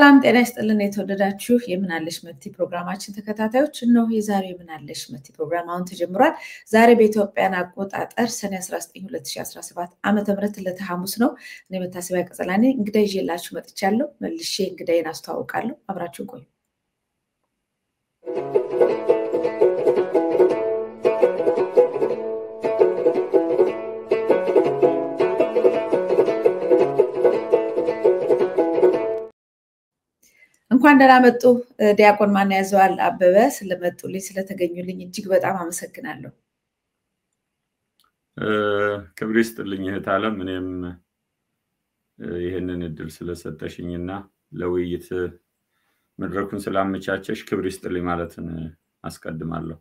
ሰላም ጤና ይስጥልን የተወደዳችሁ የምናለሽ መቲ ፕሮግራማችን ተከታታዮች እነሆ የዛሬው የምናለሽ መቲ ፕሮግራም አሁን ተጀምሯል። ዛሬ በኢትዮጵያን አቆጣጠር ሰኔ 19 2017 ዓመተ ምህረት ለተሐሙስ ነው። እኔ መታሰቢያ ቀጸላኔ እንግዲህ ይዤላችሁ መጥቻለሁ። መልሼ እንግዲህን አስተዋውቃለሁ። አብራችሁ ቆዩ። እንኳን ደህና መጡ ዲያቆን ማን ያዘዋል አበበ ስለመጡልኝ ስለተገኙልኝ እጅግ በጣም አመሰግናለሁ። ክብር ይስጥልኝ እህት ዓለም እኔም ይሄንን እድል ስለሰጠሽኝና ለውይይት መድረኩን ስላመቻቸሽ ክብር ይስጥልኝ ማለትን አስቀድማለሁ።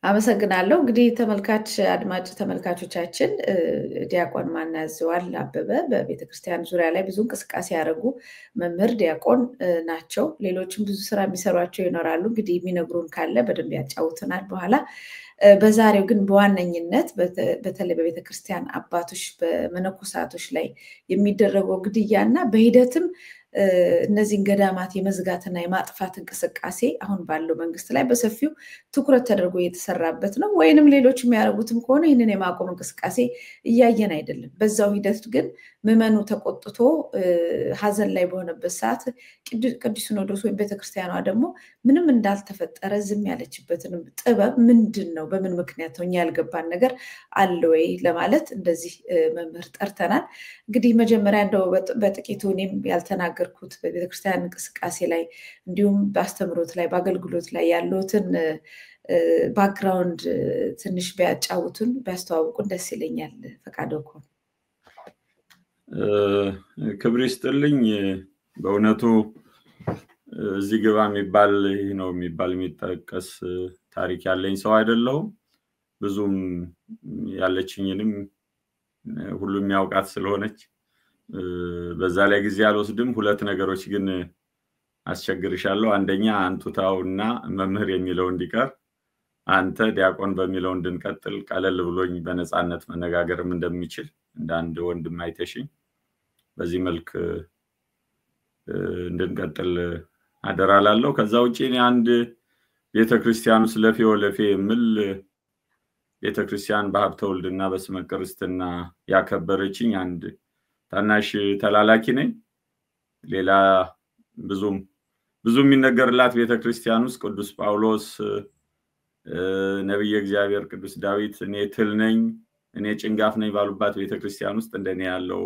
አመሰግናለሁ። እንግዲህ ተመልካች አድማጭ ተመልካቾቻችን ዲያቆን ማን ያዘዋል አበበ በቤተክርስቲያን ዙሪያ ላይ ብዙ እንቅስቃሴ ያደረጉ መምህር ዲያቆን ናቸው። ሌሎችም ብዙ ስራ የሚሰሯቸው ይኖራሉ። እንግዲህ የሚነግሩን ካለ በደንብ ያጫውተናል በኋላ። በዛሬው ግን በዋነኝነት በተለይ በቤተክርስቲያን አባቶች በመነኮሳቶች ላይ የሚደረገው ግድያና በሂደትም እነዚህን ገዳማት የመዝጋትና የማጥፋት እንቅስቃሴ አሁን ባለው መንግስት ላይ በሰፊው ትኩረት ተደርጎ እየተሰራበት ነው። ወይንም ሌሎች የሚያደርጉትም ከሆነ ይህንን የማቆም እንቅስቃሴ እያየን አይደለም። በዛው ሂደት ግን ምዕመኑ ተቆጥቶ ሀዘን ላይ በሆነበት ሰዓት ቅዱስ ሲኖዶስ ወይም ቤተክርስቲያኗ ደግሞ ምንም እንዳልተፈጠረ ዝም ያለችበትን ጥበብ ምንድነው? በምን ምክንያት ነው? እኛ ያልገባን ነገር አለ ወይ ለማለት እንደዚህ መምህር ጠርተናል። እንግዲህ መጀመሪያ እንደው በጥቂቱ እኔም ያልተናገርኩት በቤተክርስቲያን እንቅስቃሴ ላይ እንዲሁም በአስተምሮት ላይ በአገልግሎት ላይ ያሉትን ባክግራውንድ ትንሽ ቢያጫውቱን ቢያስተዋውቁን ደስ ይለኛል። ፈቃደው ከሆነ ክብር ይስጥልኝ። በእውነቱ እዚህ ግባ የሚባል ነው የሚባል የሚጠቀስ ታሪክ ያለኝ ሰው አይደለሁም። ብዙም ያለችኝንም ሁሉም ያውቃት ስለሆነች በዛ ላይ ጊዜ አልወስድም። ሁለት ነገሮች ግን አስቸግርሻለሁ። አንደኛ አንቱታውና መምህር የሚለው እንዲቀር አንተ ዲያቆን በሚለው እንድንቀጥል ቀለል ብሎኝ በነፃነት መነጋገርም እንደሚችል እንደ አንድ ወንድም አይተሽኝ በዚህ መልክ እንድንቀጥል አደራላለሁ። ከዛ ውጪ እኔ አንድ ቤተክርስቲያኑ ስለፊ ወለፌ የሚል ቤተክርስቲያን በሀብተ ወልድና በስመ ክርስትና ያከበረችኝ አንድ ታናሽ ተላላኪ ነኝ። ሌላ ብዙም የሚነገርላት ቤተክርስቲያን ውስጥ ቅዱስ ጳውሎስ ነብይ እግዚአብሔር ቅዱስ ዳዊት እኔ ትል ነኝ እኔ ጭንጋፍ ነኝ ባሉባት ቤተክርስቲያን ውስጥ እንደኔ ያለው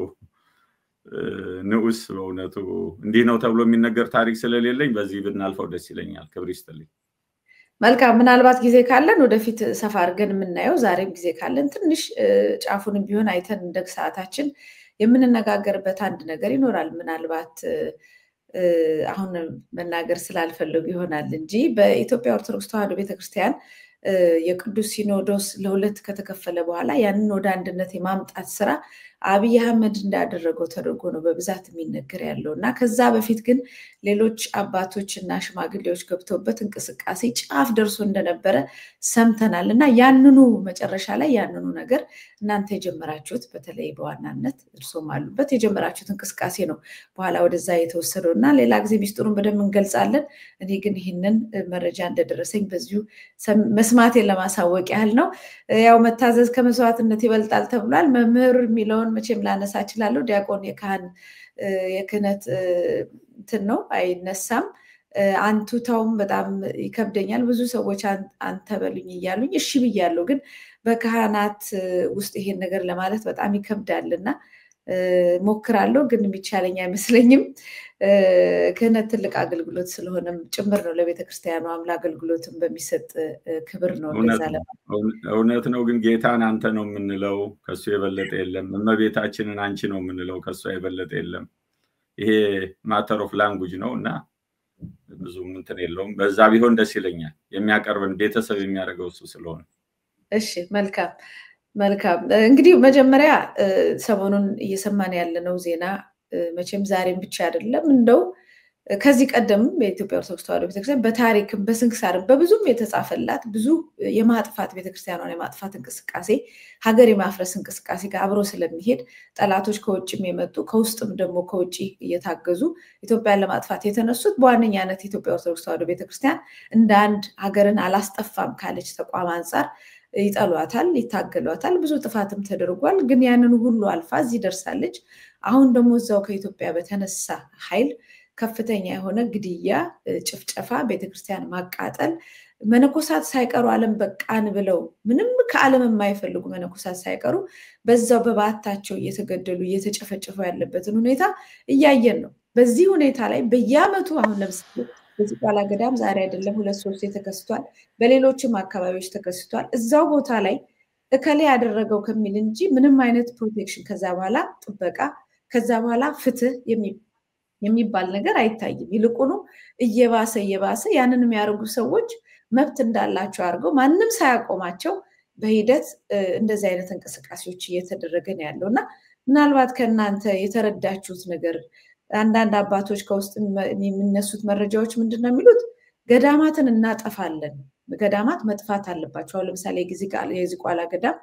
ንዑስ በእውነቱ እንዲህ ነው ተብሎ የሚነገር ታሪክ ስለሌለኝ በዚህ ብናልፈው ደስ ይለኛል። ክብር ይስጥልኝ። መልካም። ምናልባት ጊዜ ካለን ወደፊት ሰፋ አድርገን የምናየው ዛሬም ጊዜ ካለን ትንሽ ጫፉንም ቢሆን አይተን እንደ ሰዓታችን የምንነጋገርበት አንድ ነገር ይኖራል። ምናልባት አሁን መናገር ስላልፈለጉ ይሆናል እንጂ በኢትዮጵያ ኦርቶዶክስ ተዋሕዶ ቤተክርስቲያን የቅዱስ ሲኖዶስ ለሁለት ከተከፈለ በኋላ ያንን ወደ አንድነት የማምጣት ስራ አብይ አህመድ እንዳደረገው ተደርጎ ነው በብዛት የሚነገር ያለውና ከዛ በፊት ግን ሌሎች አባቶችና ሽማግሌዎች ገብተውበት እንቅስቃሴ ጫፍ ደርሶ እንደነበረ ሰምተናልና ያንኑ መጨረሻ ላይ ያንኑ ነገር እናንተ የጀመራችሁት በተለይ በዋናነት እርሶም አሉበት የጀመራችሁት እንቅስቃሴ ነው በኋላ ወደዛ የተወሰደውና ሌላ ጊዜ ሚስጥሩን በደንብ እንገልጻለን። እኔ ግን ይህንን መረጃ እንደደረሰኝ በዚሁ መስማቴን ለማሳወቅ ያህል ነው። ያው መታዘዝ ከመስዋዕትነት ይበልጣል ተብሏል። መምህር የሚለውን መቼም ላነሳ እችላለሁ። ዲያቆን የካህን የክህነት እንትን ነው አይነሳም። አንቱታውም በጣም ይከብደኛል። ብዙ ሰዎች አንተ በሉኝ እያሉኝ እሺ ብያለሁ። ግን በካህናት ውስጥ ይሄን ነገር ለማለት በጣም ይከብዳልና ሞክራለሁ ግን የሚቻለኝ አይመስለኝም። ክህነት ትልቅ አገልግሎት ስለሆነም ጭምር ነው ለቤተክርስቲያኑ አገልግሎትም በሚሰጥ ክብር ነው። እውነት ነው። ግን ጌታን አንተ ነው የምንለው ከሱ የበለጠ የለም። እመቤታችንን አንቺ ነው የምንለው ከሱ የበለጠ የለም። ይሄ ማተር ኦፍ ላንጉጅ ነውና ብዙ እንትን የለውም። በዛ ቢሆን ደስ ይለኛል። የሚያቀርብን ቤተሰብ የሚያደርገው እሱ ስለሆነ። እሺ መልካም። እንግዲህ መጀመሪያ ሰሞኑን እየሰማን ያለነው ዜና መቼም ዛሬም ብቻ አይደለም እንደው ከዚህ ቀደም በኢትዮጵያ ኦርቶዶክስ ተዋሕዶ ቤተክርስቲያን በታሪክም በስንክሳርም በብዙም የተጻፈላት ብዙ የማጥፋት ቤተክርስቲያኗን የማጥፋት እንቅስቃሴ ሀገር የማፍረስ እንቅስቃሴ ጋር አብሮ ስለሚሄድ ጠላቶች ከውጭም የመጡ ከውስጥም ደግሞ ከውጭ እየታገዙ ኢትዮጵያን ለማጥፋት የተነሱት በዋነኛነት ኢትዮጵያ ኦርቶዶክስ ተዋሕዶ ቤተክርስቲያን እንደ አንድ ሀገርን አላስጠፋም ካለች ተቋም አንጻር ይጠሏታል፣ ይታገሏታል። ብዙ ጥፋትም ተደርጓል። ግን ያንን ሁሉ አልፋ እዚህ ደርሳለች። አሁን ደግሞ እዛው ከኢትዮጵያ በተነሳ ኃይል ከፍተኛ የሆነ ግድያ፣ ጭፍጨፋ፣ ቤተክርስቲያን ማቃጠል፣ መነኮሳት ሳይቀሩ ዓለም በቃን ብለው ምንም ከዓለም የማይፈልጉ መነኮሳት ሳይቀሩ በዛው በባታቸው እየተገደሉ እየተጨፈጨፉ ያለበትን ሁኔታ እያየን ነው። በዚህ ሁኔታ ላይ በየዓመቱ አሁን ለምሳሌ በዝቋላ ገዳም ዛሬ አይደለም 2-3 ተከስቷል። በሌሎችም አካባቢዎች ተከስቷል። እዛው ቦታ ላይ እከሌ ያደረገው ከሚል እንጂ ምንም አይነት ፕሮቴክሽን ከዛ በኋላ ጥበቃ ከዛ በኋላ ፍትህ የሚባል ነገር አይታይም። ይልቁኑ እየባሰ ያንን የሚያደርጉ ሰዎች መብት እንዳላቸው አድርገው ማንም ሳያቆማቸው በሂደት እንደዚህ አይነት እንቅስቃሴዎች እየተደረገ ነው ያለውና ምናልባት ከእናንተ የተረዳችሁት ነገር አንዳንድ አባቶች ከውስጥ የሚነሱት መረጃዎች ምንድነው የሚሉት? ገዳማትን እናጠፋለን፣ ገዳማት መጥፋት አለባቸው። አሁን ለምሳሌ የዝቋላ ገዳም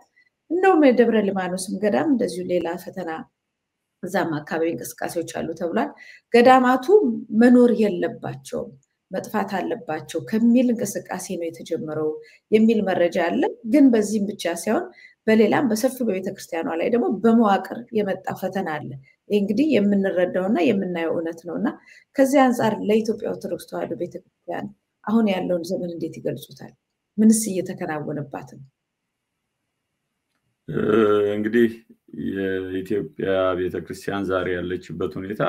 እንደውም የደብረ ሊባኖስም ገዳም እንደዚሁ ሌላ ፈተና እዛም አካባቢ እንቅስቃሴዎች አሉ ተብሏል። ገዳማቱ መኖር የለባቸውም መጥፋት አለባቸው ከሚል እንቅስቃሴ ነው የተጀመረው የሚል መረጃ አለ። ግን በዚህም ብቻ ሳይሆን በሌላም በሰፊው በቤተክርስቲያኗ ላይ ደግሞ በመዋቅር የመጣ ፈተና አለ። ይህ እንግዲህ የምንረዳውና የምናየው እውነት ነውና ከዚህ አንጻር ለኢትዮጵያ ኦርቶዶክስ ተዋሕዶ ቤተክርስቲያን አሁን ያለውን ዘመን እንዴት ይገልጹታል? ምንስ እየተከናወነባት ነው? እንግዲህ የኢትዮጵያ ቤተክርስቲያን ዛሬ ያለችበት ሁኔታ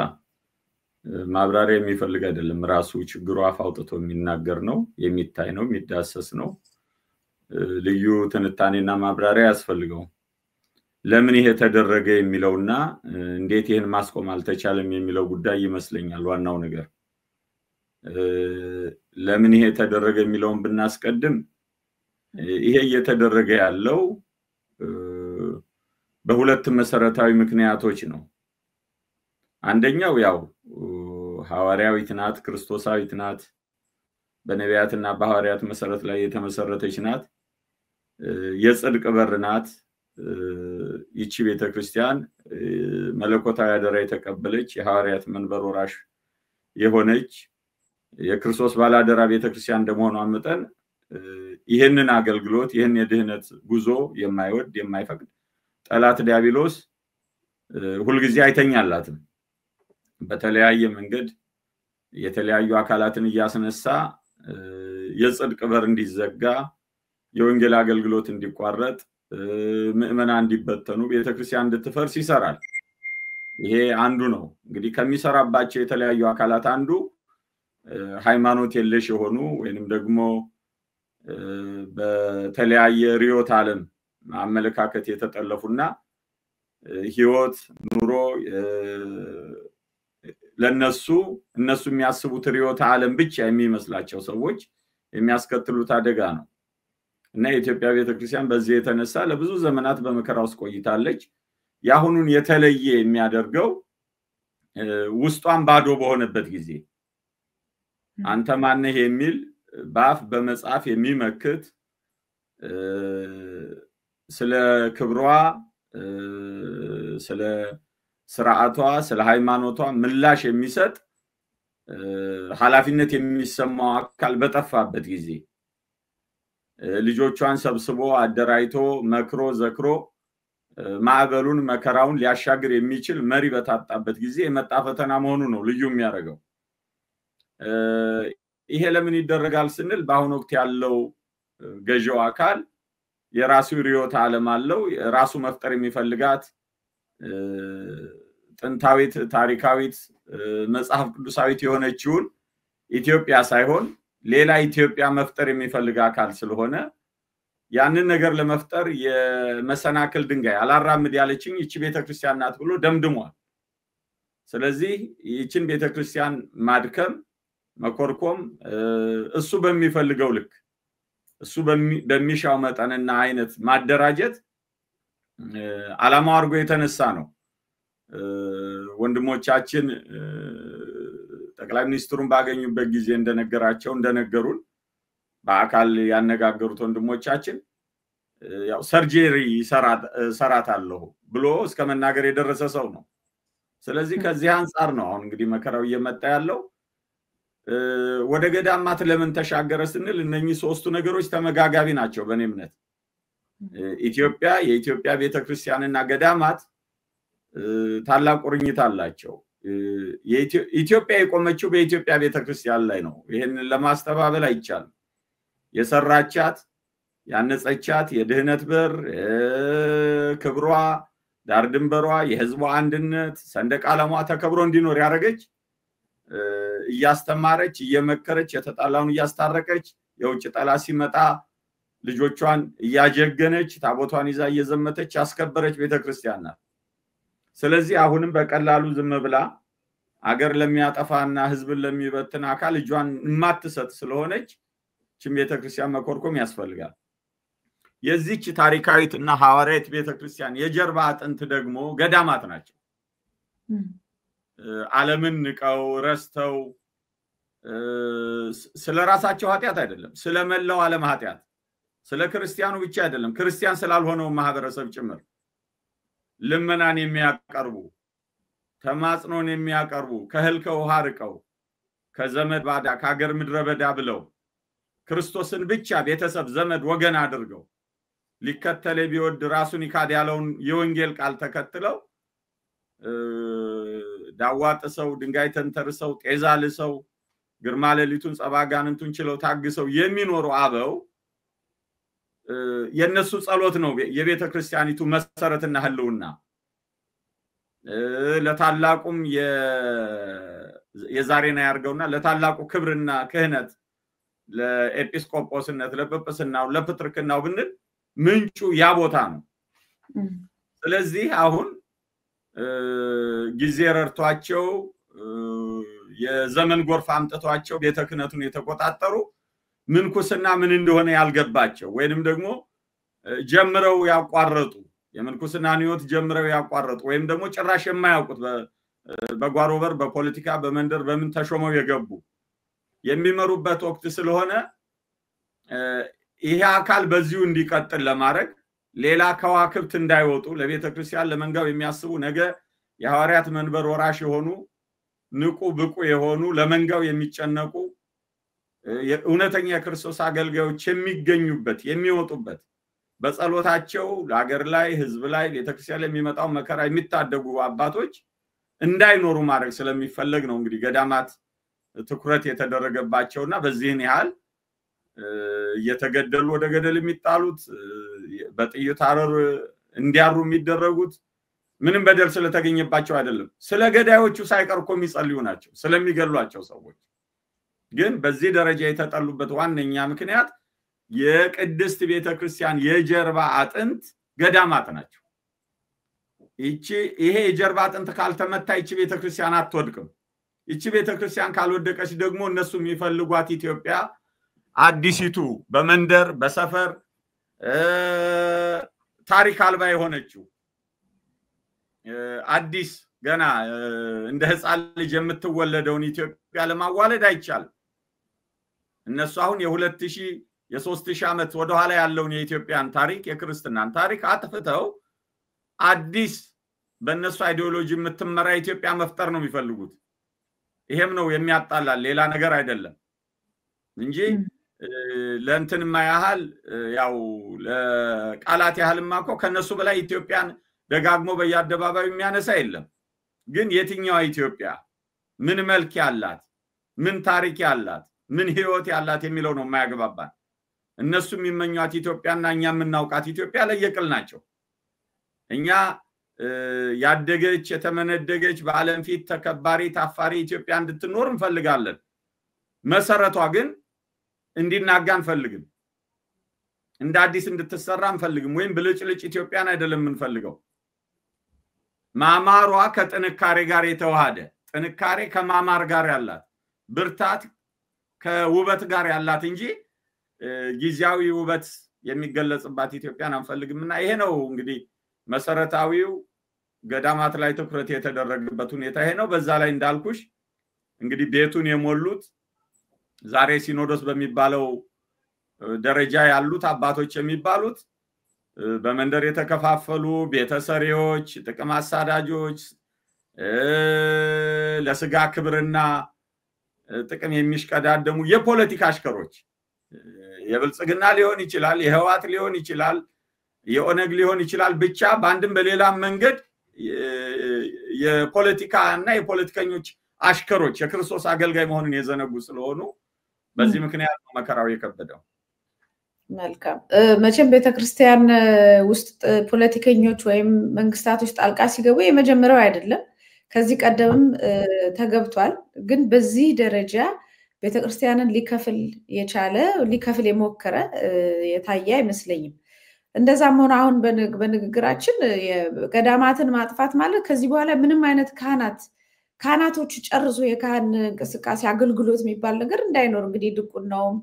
ማብራሪያ የሚፈልግ አይደለም። ራሱ ችግሩ አፍ አውጥቶ የሚናገር ነው፣ የሚታይ ነው፣ የሚዳሰስ ነው። ልዩ ትንታኔና ማብራሪያ ያስፈልገው። ለምን ይሄ ተደረገ የሚለውና እንዴት ይሄን ማስቆም አልተቻለም የሚለው ጉዳይ ይመስለኛል ዋናው ነገር። ለምን ይሄ ተደረገ የሚለውን ብናስቀድም ይሄ እየተደረገ ያለው በሁለት መሰረታዊ ምክንያቶች ነው። አንደኛው ያው ሐዋርያዊት ናት፣ ክርስቶሳዊት ናት፣ በነቢያትና በሐዋርያት መሰረት ላይ የተመሰረተች ናት፣ የጽድቅ በር ናት። ይቺ ቤተክርስቲያን መለኮታዊ አደራ የተቀበለች የሐዋርያት መንበር ወራሽ የሆነች የክርስቶስ ባላደራ ቤተክርስቲያን እንደመሆኗ መጠን ይሄንን አገልግሎት ይሄን የድህነት ጉዞ የማይወድ የማይፈቅድ ጠላት ዲያብሎስ ሁልጊዜ አይተኛላትም። በተለያየ መንገድ የተለያዩ አካላትን እያስነሳ የጽድቅ በር እንዲዘጋ፣ የወንጌል አገልግሎት እንዲቋረጥ፣ ምዕመናን እንዲበተኑ፣ ቤተክርስቲያን እንድትፈርስ ይሰራል። ይሄ አንዱ ነው። እንግዲህ ከሚሰራባቸው የተለያዩ አካላት አንዱ ሃይማኖት የለሽ የሆኑ ወይንም ደግሞ በተለያየ ርዕዮተ ዓለም አመለካከት የተጠለፉና ህይወት ኑሮ ለነሱ የሚያስቡት ርዕዮተ ዓለም ብቻ የሚመስላቸው ሰዎች የሚያስከትሉት አደጋ ነው እና የኢትዮጵያ ቤተክርስቲያን በዚህ የተነሳ ለብዙ ዘመናት በመከራ ውስጥ ቆይታለች። ያሁኑን የተለየ የሚያደርገው ውስጧን ባዶ በሆነበት ጊዜ አንተ ማነህ የሚል በአፍ በመጽሐፍ የሚመክት ስለ ክብሯ ስለ ስርዓቷ ስለ ሃይማኖቷ ምላሽ የሚሰጥ ኃላፊነት የሚሰማው አካል በጠፋበት ጊዜ ልጆቿን ሰብስቦ አደራይቶ መክሮ ዘክሮ ማዕበሉን መከራውን ሊያሻግር የሚችል መሪ በታጣበት ጊዜ የመጣ ፈተና መሆኑ ነው ልዩ የሚያደርገው። ይሄ ለምን ይደረጋል ስንል በአሁኑ ወቅት ያለው ገዢው አካል የራሱ ርዕዮተ ዓለም አለው። ራሱ መፍጠር የሚፈልጋት ጥንታዊት ታሪካዊት መጽሐፍ ቅዱሳዊት የሆነችውን ኢትዮጵያ ሳይሆን ሌላ ኢትዮጵያ መፍጠር የሚፈልግ አካል ስለሆነ ያንን ነገር ለመፍጠር የመሰናክል ድንጋይ አላራምድ ያለችኝ ይቺ ቤተክርስቲያን ናት ብሎ ደምድሟል። ስለዚህ ይቺን ቤተክርስቲያን ማድከም መኮርኮም እሱ በሚፈልገው ልክ እሱ በሚሻው መጠንና አይነት ማደራጀት ዓላማው አድርጎ የተነሳ ነው። ወንድሞቻችን ጠቅላይ ሚኒስትሩን ባገኙበት ጊዜ እንደነገሩን በአካል ያነጋገሩት ወንድሞቻችን ያው ሰርጀሪ ሰራታለሁ ብሎ እስከ መናገር የደረሰ ሰው ነው። ስለዚህ ከዚህ አንፃር ነው አሁን እንግዲህ መከራው እየመጣ ያለው። ወደ ገዳማት ለምን ተሻገረ ስንል እነኚህ ሶስቱ ነገሮች ተመጋጋቢ ናቸው በእኔ እምነት። የኢትዮጵያ ቤተክርስቲያንና ገዳማት ታላቅ ቁርኝት አላቸው። ኢትዮጵያ የቆመችው በኢትዮጵያ ቤተክርስቲያን ላይ ነው። ይሄንን ለማስተባበል አይቻልም። የሰራቻት ያነጸቻት የድህነት በር ክብሯ ዳር ድንበሯ የህዝቧ አንድነት ሰንደቅ ዓላማዋ ተከብሮ እንዲኖር ያደረገች እያስተማረች እየመከረች የተጣላውን እያስታረቀች የውጭ ጠላት ሲመጣ ልጆቿን እያጀገነች ታቦቷን ይዛ እየዘመተች ያስከበረች ቤተክርስቲያን ናት። ስለዚህ አሁንም በቀላሉ ዝም ብላ አገር ለሚያጠፋና ህዝብን ለሚበትን አካል እጇን ማትሰጥ ስለሆነች ችም ቤተክርስቲያን መኮርኮም ያስፈልጋል። የዚች ታሪካዊትና ሐዋርያት ቤተክርስቲያን የጀርባ አጥንት ደግሞ ገዳማት ናቸው። ዓለምን ንቀው ረስተው ስለራሳቸው ኃጢያት አይደለም ስለመላው ዓለም ኃጢያት ስለ ክርስቲያኑ ብቻ አይደለም ክርስቲያን ስላልሆነው ማህበረሰብ ጭምር ልመናን የሚያቀርቡ ተማጽኖን የሚያቀርቡ ከእህል ከውሃ ርቀው ከዘመድ ባዳ ከሀገር ምድረ በዳ ብለው ክርስቶስን ብቻ ቤተሰብ ዘመድ ወገን አድርገው ሊከተለ ቢወድ ራሱን ይካድ ያለውን የወንጌል ቃል ተከትለው ዳዋጥሰው ድንጋይ ተንተርሰው ጤዛ ልሰው ግርማ ሌሊቱን ጸባጋንንቱን ችለው ታግሰው የሚኖሩ አበው የነሱ ጸሎት ነው የቤተክርስቲያኒቱ መሰረትና ህልውና። ለታላቁም የዛሬና ያርገውና ለታላቁ ክብርና ክህነት ለኤጲስቆጶስነት ለጵጵስናው ለፕትርክናው ብንል ምንጩ ያ ቦታ ነው። ስለዚህ አሁን ጊዜ ረርቷቸው የዘመን ጎርፍ አምጥቷቸው ቤተ ክህነቱን የተቆጣጠሩ ምንኩስና ምን እንደሆነ ያልገባቸው ወይንም ደግሞ ጀምረው ያቋረጡ የምንኩስናን ህይወት ጀምረው ያቋረጡ ወይም ደግሞ ጭራሽ የማያውቁት በጓሮ በር በፖለቲካ በመንደር በምን ተሾመው የገቡ የሚመሩበት ወቅት ስለሆነ ይሄ አካል በዚሁ እንዲቀጥል ለማድረግ ሌላ ከዋክብት እንዳይወጡ ለቤተክርስቲያን ለመንጋው የሚያስቡ ነገ የሐዋርያት መንበር ወራሽ የሆኑ ንቁ ብቁ የሆኑ ለመንጋው የሚጨነቁ እውነተኛ የክርስቶስ አገልጋዮች የሚገኙበት የሚወጡበት በጸሎታቸው ለሀገር ላይ ህዝብ ላይ ቤተክርስቲያን ላይ የሚመጣው መከራ የሚታደጉ አባቶች እንዳይኖሩ ማድረግ ስለሚፈልግ ነው እንግዲህ ገዳማት ትኩረት የተደረገባቸውና በዚህን ያህል እየተገደሉ ወደ ገደል የሚጣሉት በጥይት አረር እንዲያሩ የሚደረጉት ምንም በደል ስለተገኘባቸው አይደለም ስለ ገዳዮቹ ሳይቀርኮ የሚጸልዩ ናቸው ስለሚገሏቸው ሰዎች ግን በዚህ ደረጃ የተጠሉበት ዋነኛ ምክንያት የቅድስት ቤተክርስቲያን የጀርባ አጥንት ገዳማት ናቸው። ይሄ የጀርባ አጥንት ካልተመታ ይቺ ቤተክርስቲያን አትወድቅም። ይቺ ቤተክርስቲያን ካልወደቀች ደግሞ እነሱ የሚፈልጓት ኢትዮጵያ አዲሲቱ በመንደር በሰፈር ታሪክ አልባ የሆነችው አዲስ ገና እንደ ህፃን ልጅ የምትወለደውን ኢትዮጵያ ለማዋለድ አይቻልም። እነሱ አሁን የ2000 የ3000 ዓመት ወደ ኋላ ያለውን የኢትዮጵያን ታሪክ የክርስትናን ታሪክ አጥፍተው አዲስ በእነሱ አይዲዮሎጂ የምትመራ ኢትዮጵያ መፍጠር ነው የሚፈልጉት። ይሄም ነው የሚያጣላል ሌላ ነገር አይደለም እንጂ ለእንትንማ ያህል ያው ለቃላት ያህልማ እኮ ከነሱ በላይ ኢትዮጵያን ደጋግሞ በየአደባባዩ የሚያነሳ የለም። ግን የትኛው ኢትዮጵያ ምን መልክ ያላት ምን ታሪክ ያላት ምን ህይወት ያላት የሚለው ነው የማያገባባን። እነሱ የሚመኙት ኢትዮጵያና እኛ የምናውቃት ኢትዮጵያ ለየቅል ናቸው። እኛ ያደገች የተመነደገች በዓለም ፊት ተከባሪ ታፋሪ ኢትዮጵያ እንድትኖር እንፈልጋለን። መሰረቷ ግን እንዲናጋ እንፈልግም። እንደ አዲስ እንድትሰራ እንፈልግም ወይም ብልጭልጭ ኢትዮጵያን አይደለም እንፈልገው። ማማሯ ከጥንካሬ ጋር የተዋሃደ ጥንካሬ ከማማር ጋር ያላት ብርታት ከውበት ጋር ያላት እንጂ ጊዜያዊ ውበት የሚገለጽባት ኢትዮጵያን አንፈልግምና ይሄ ነው እንግዲህ መሰረታዊው ገዳማት ላይ ትኩረት የተደረገበት ሁኔታ ይሄ ነው። በዛ ላይ እንዳልኩሽ እንግዲህ ቤቱን የሞሉት ዛሬ ሲኖዶስ በሚባለው ደረጃ ያሉት አባቶች የሚባሉት በመንደር የተከፋፈሉ ቤተሰሪዎች፣ ጥቅም አሳዳጆች፣ ለስጋ ክብርና ጥቅም የሚሽቀዳደሙ የፖለቲካ አሽከሮች የብልጽግና ሊሆን ይችላል፣ የህዋት ሊሆን ይችላል፣ የኦነግ ሊሆን ይችላል። ብቻ በአንድም በሌላም መንገድ የፖለቲካ እና የፖለቲከኞች አሽከሮች የክርስቶስ አገልጋይ መሆኑን የዘነጉ ስለሆኑ በዚህ ምክንያት መከራው የከበደው። መልካም መቼም ቤተክርስቲያን ውስጥ ፖለቲከኞች ወይም መንግስታቶች ጣልቃ ሲገቡ የመጀመሪያው አይደለም። ከዚህ ቀደምም ተገብቷል። ግን በዚህ ደረጃ ቤተክርስቲያንን ሊከፍል የሞከረ የታየ አይመስለኝም። እንደዛም ሆነ አሁን በንግግራችን ገዳማትን ማጥፋት ማለት ከዚህ በኋላ ምንም አይነት ካህናቶቹ ጨርሶ የካህን እንቅስቃሴ አገልግሎት የሚባል ነገር እንዳይኖር እንግዲህ ድቁናውም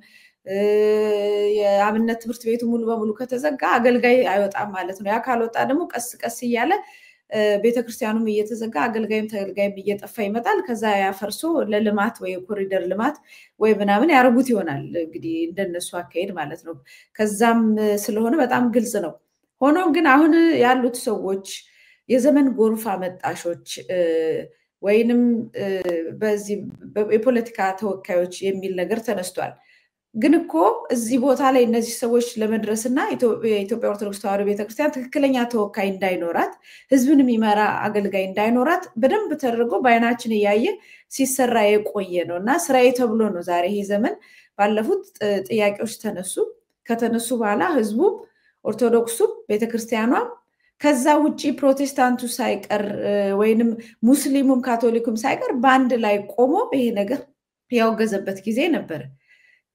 የአብነት ትምህርት ቤቱ ሙሉ በሙሉ ከተዘጋ አገልጋይ አይወጣም ማለት ነው። ያ ካልወጣ ደግሞ ቀስ ቀስ እያለ ቤተክርስቲያኑም እየተዘጋ አገልጋይም ተገልጋይም እየጠፋ ይመጣል። ከዛ ያፈርሶ ለልማት ወይ ኮሪደር ልማት ወይ ምናምን ያርጉት ይሆናል እንግዲህ እንደነሱ አካሄድ ማለት ነው። ከዛም ስለሆነ በጣም ግልጽ ነው። ሆኖም ግን አሁን ያሉት ሰዎች የዘመን ጎርፍ አመጣሾች ወይንም በዚህ የፖለቲካ ተወካዮች የሚል ነገር ተነስቷል። ግን እኮ እዚህ ቦታ ላይ እነዚህ ሰዎች ለመድረስና የኢትዮጵያ ኦርቶዶክስ ተዋሕዶ ቤተክርስቲያን ትክክለኛ ተወካይ እንዳይኖራት ህዝብን የሚመራ አገልጋይ እንዳይኖራት በደንብ ተደርጎ በአይናችን እያየ ሲሰራ የቆየ ነው እና ስራዬ ተብሎ ነው ዛሬ ይሄ ዘመን ባለፉት ጥያቄዎች ከተነሱ በኋላ ህዝቡ ኦርቶዶክሱ ቤተክርስቲያኗም ከዛ ውጪ ፕሮቴስታንቱ ሳይቀር ወይንም ሙስሊሙም ካቶሊኩም ሳይቀር በአንድ ላይ ቆሞ ይሄ ነገር ያወገዘበት ጊዜ ነበር።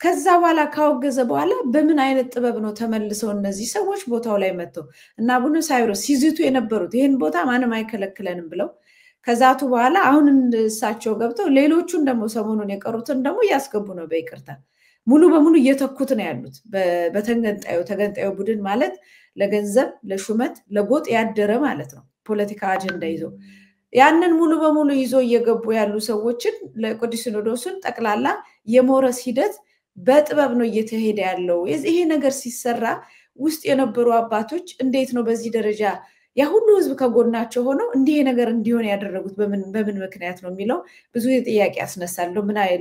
ከዛ በኋላ ካወገዘ በኋላ በምን አይነት ጥበብ ነው ተመልሰው እነዚህ ሰዎች ቦታው ላይ መጥተው እና አቡነ ሳይሮስ ሲዝቱ የነበሩት ይሄን ቦታ ማንም አይከለክለንም ብለው ከዛቱ በኋላ አሁን እሳቸው ገብተው ሌሎቹን ደግሞ ሰሞኑን የቀሩትን ደግሞ እያስገቡ ነው በይቅርታ ሙሉ በሙሉ እየተኩት ነው ያሉት። ተገንጣዩ ቡድን ማለት ለገንዘብ ለሹመት ለጎጥ ያደረ ማለት ነው። ፖለቲካ አጀንዳ ይዞ ያንን ሙሉ በሙሉ ይዞ እየገቡ ያሉ ሰዎችን ለቅዱስ ሲኖዶስን ጠቅላላ የሞረስ ሂደት በጥበብ ነው እየተሄደ ያለው። ይሄ ነገር ሲሰራ ውስጥ የነበሩ አባቶች እንዴት ነው በዚህ ደረጃ ያ ሁሉ ህዝብ ከጎናቸው ሆነው እንዲህ ነገር እንዲሆን ያደረጉት በምን ምክንያት ነው የሚለው ብዙ ጥያቄ ያስነሳል።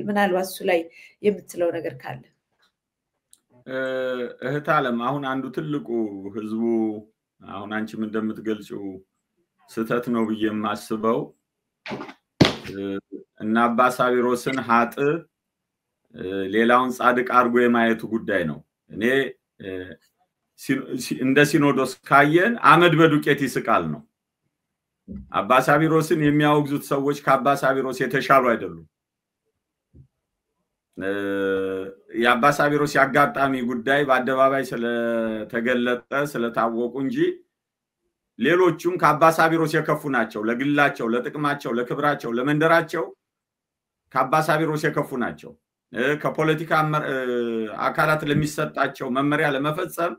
ምናልባት እሱ ላይ የምትለው ነገር ካለ? እህት ዓለም አሁን አንዱ ትልቁ ህዝቡ አሁን አንቺም እንደምትገልጪው ስተት ነው ብዬ የማስበው እና አባ ሳዊሮስን ሀጥ ሌላውን ጻድቅ አድርጎ የማየቱ ጉዳይ ነው። እኔ እንደ ሲኖዶስ ካየን አመድ በዱቄት ይስቃል ነው። አባ ሳዊሮስን የሚያወግዙት ሰዎች ከአባ ሳዊሮስ የተሻሉ አይደሉም። የአባ ሳዊሮስ ያጋጣሚ ጉዳይ በአደባባይ ስለተገለጠ ስለታወቁ እንጂ ሌሎቹም ከአባ ሳዊሮስ የከፉ ናቸው። ለግላቸው፣ ለጥቅማቸው፣ ለክብራቸው፣ ለመንደራቸው ከአባ ሳዊሮስ የከፉ ናቸው። ከፖለቲካ አካላት ለሚሰጣቸው መመሪያ ለመፈጸም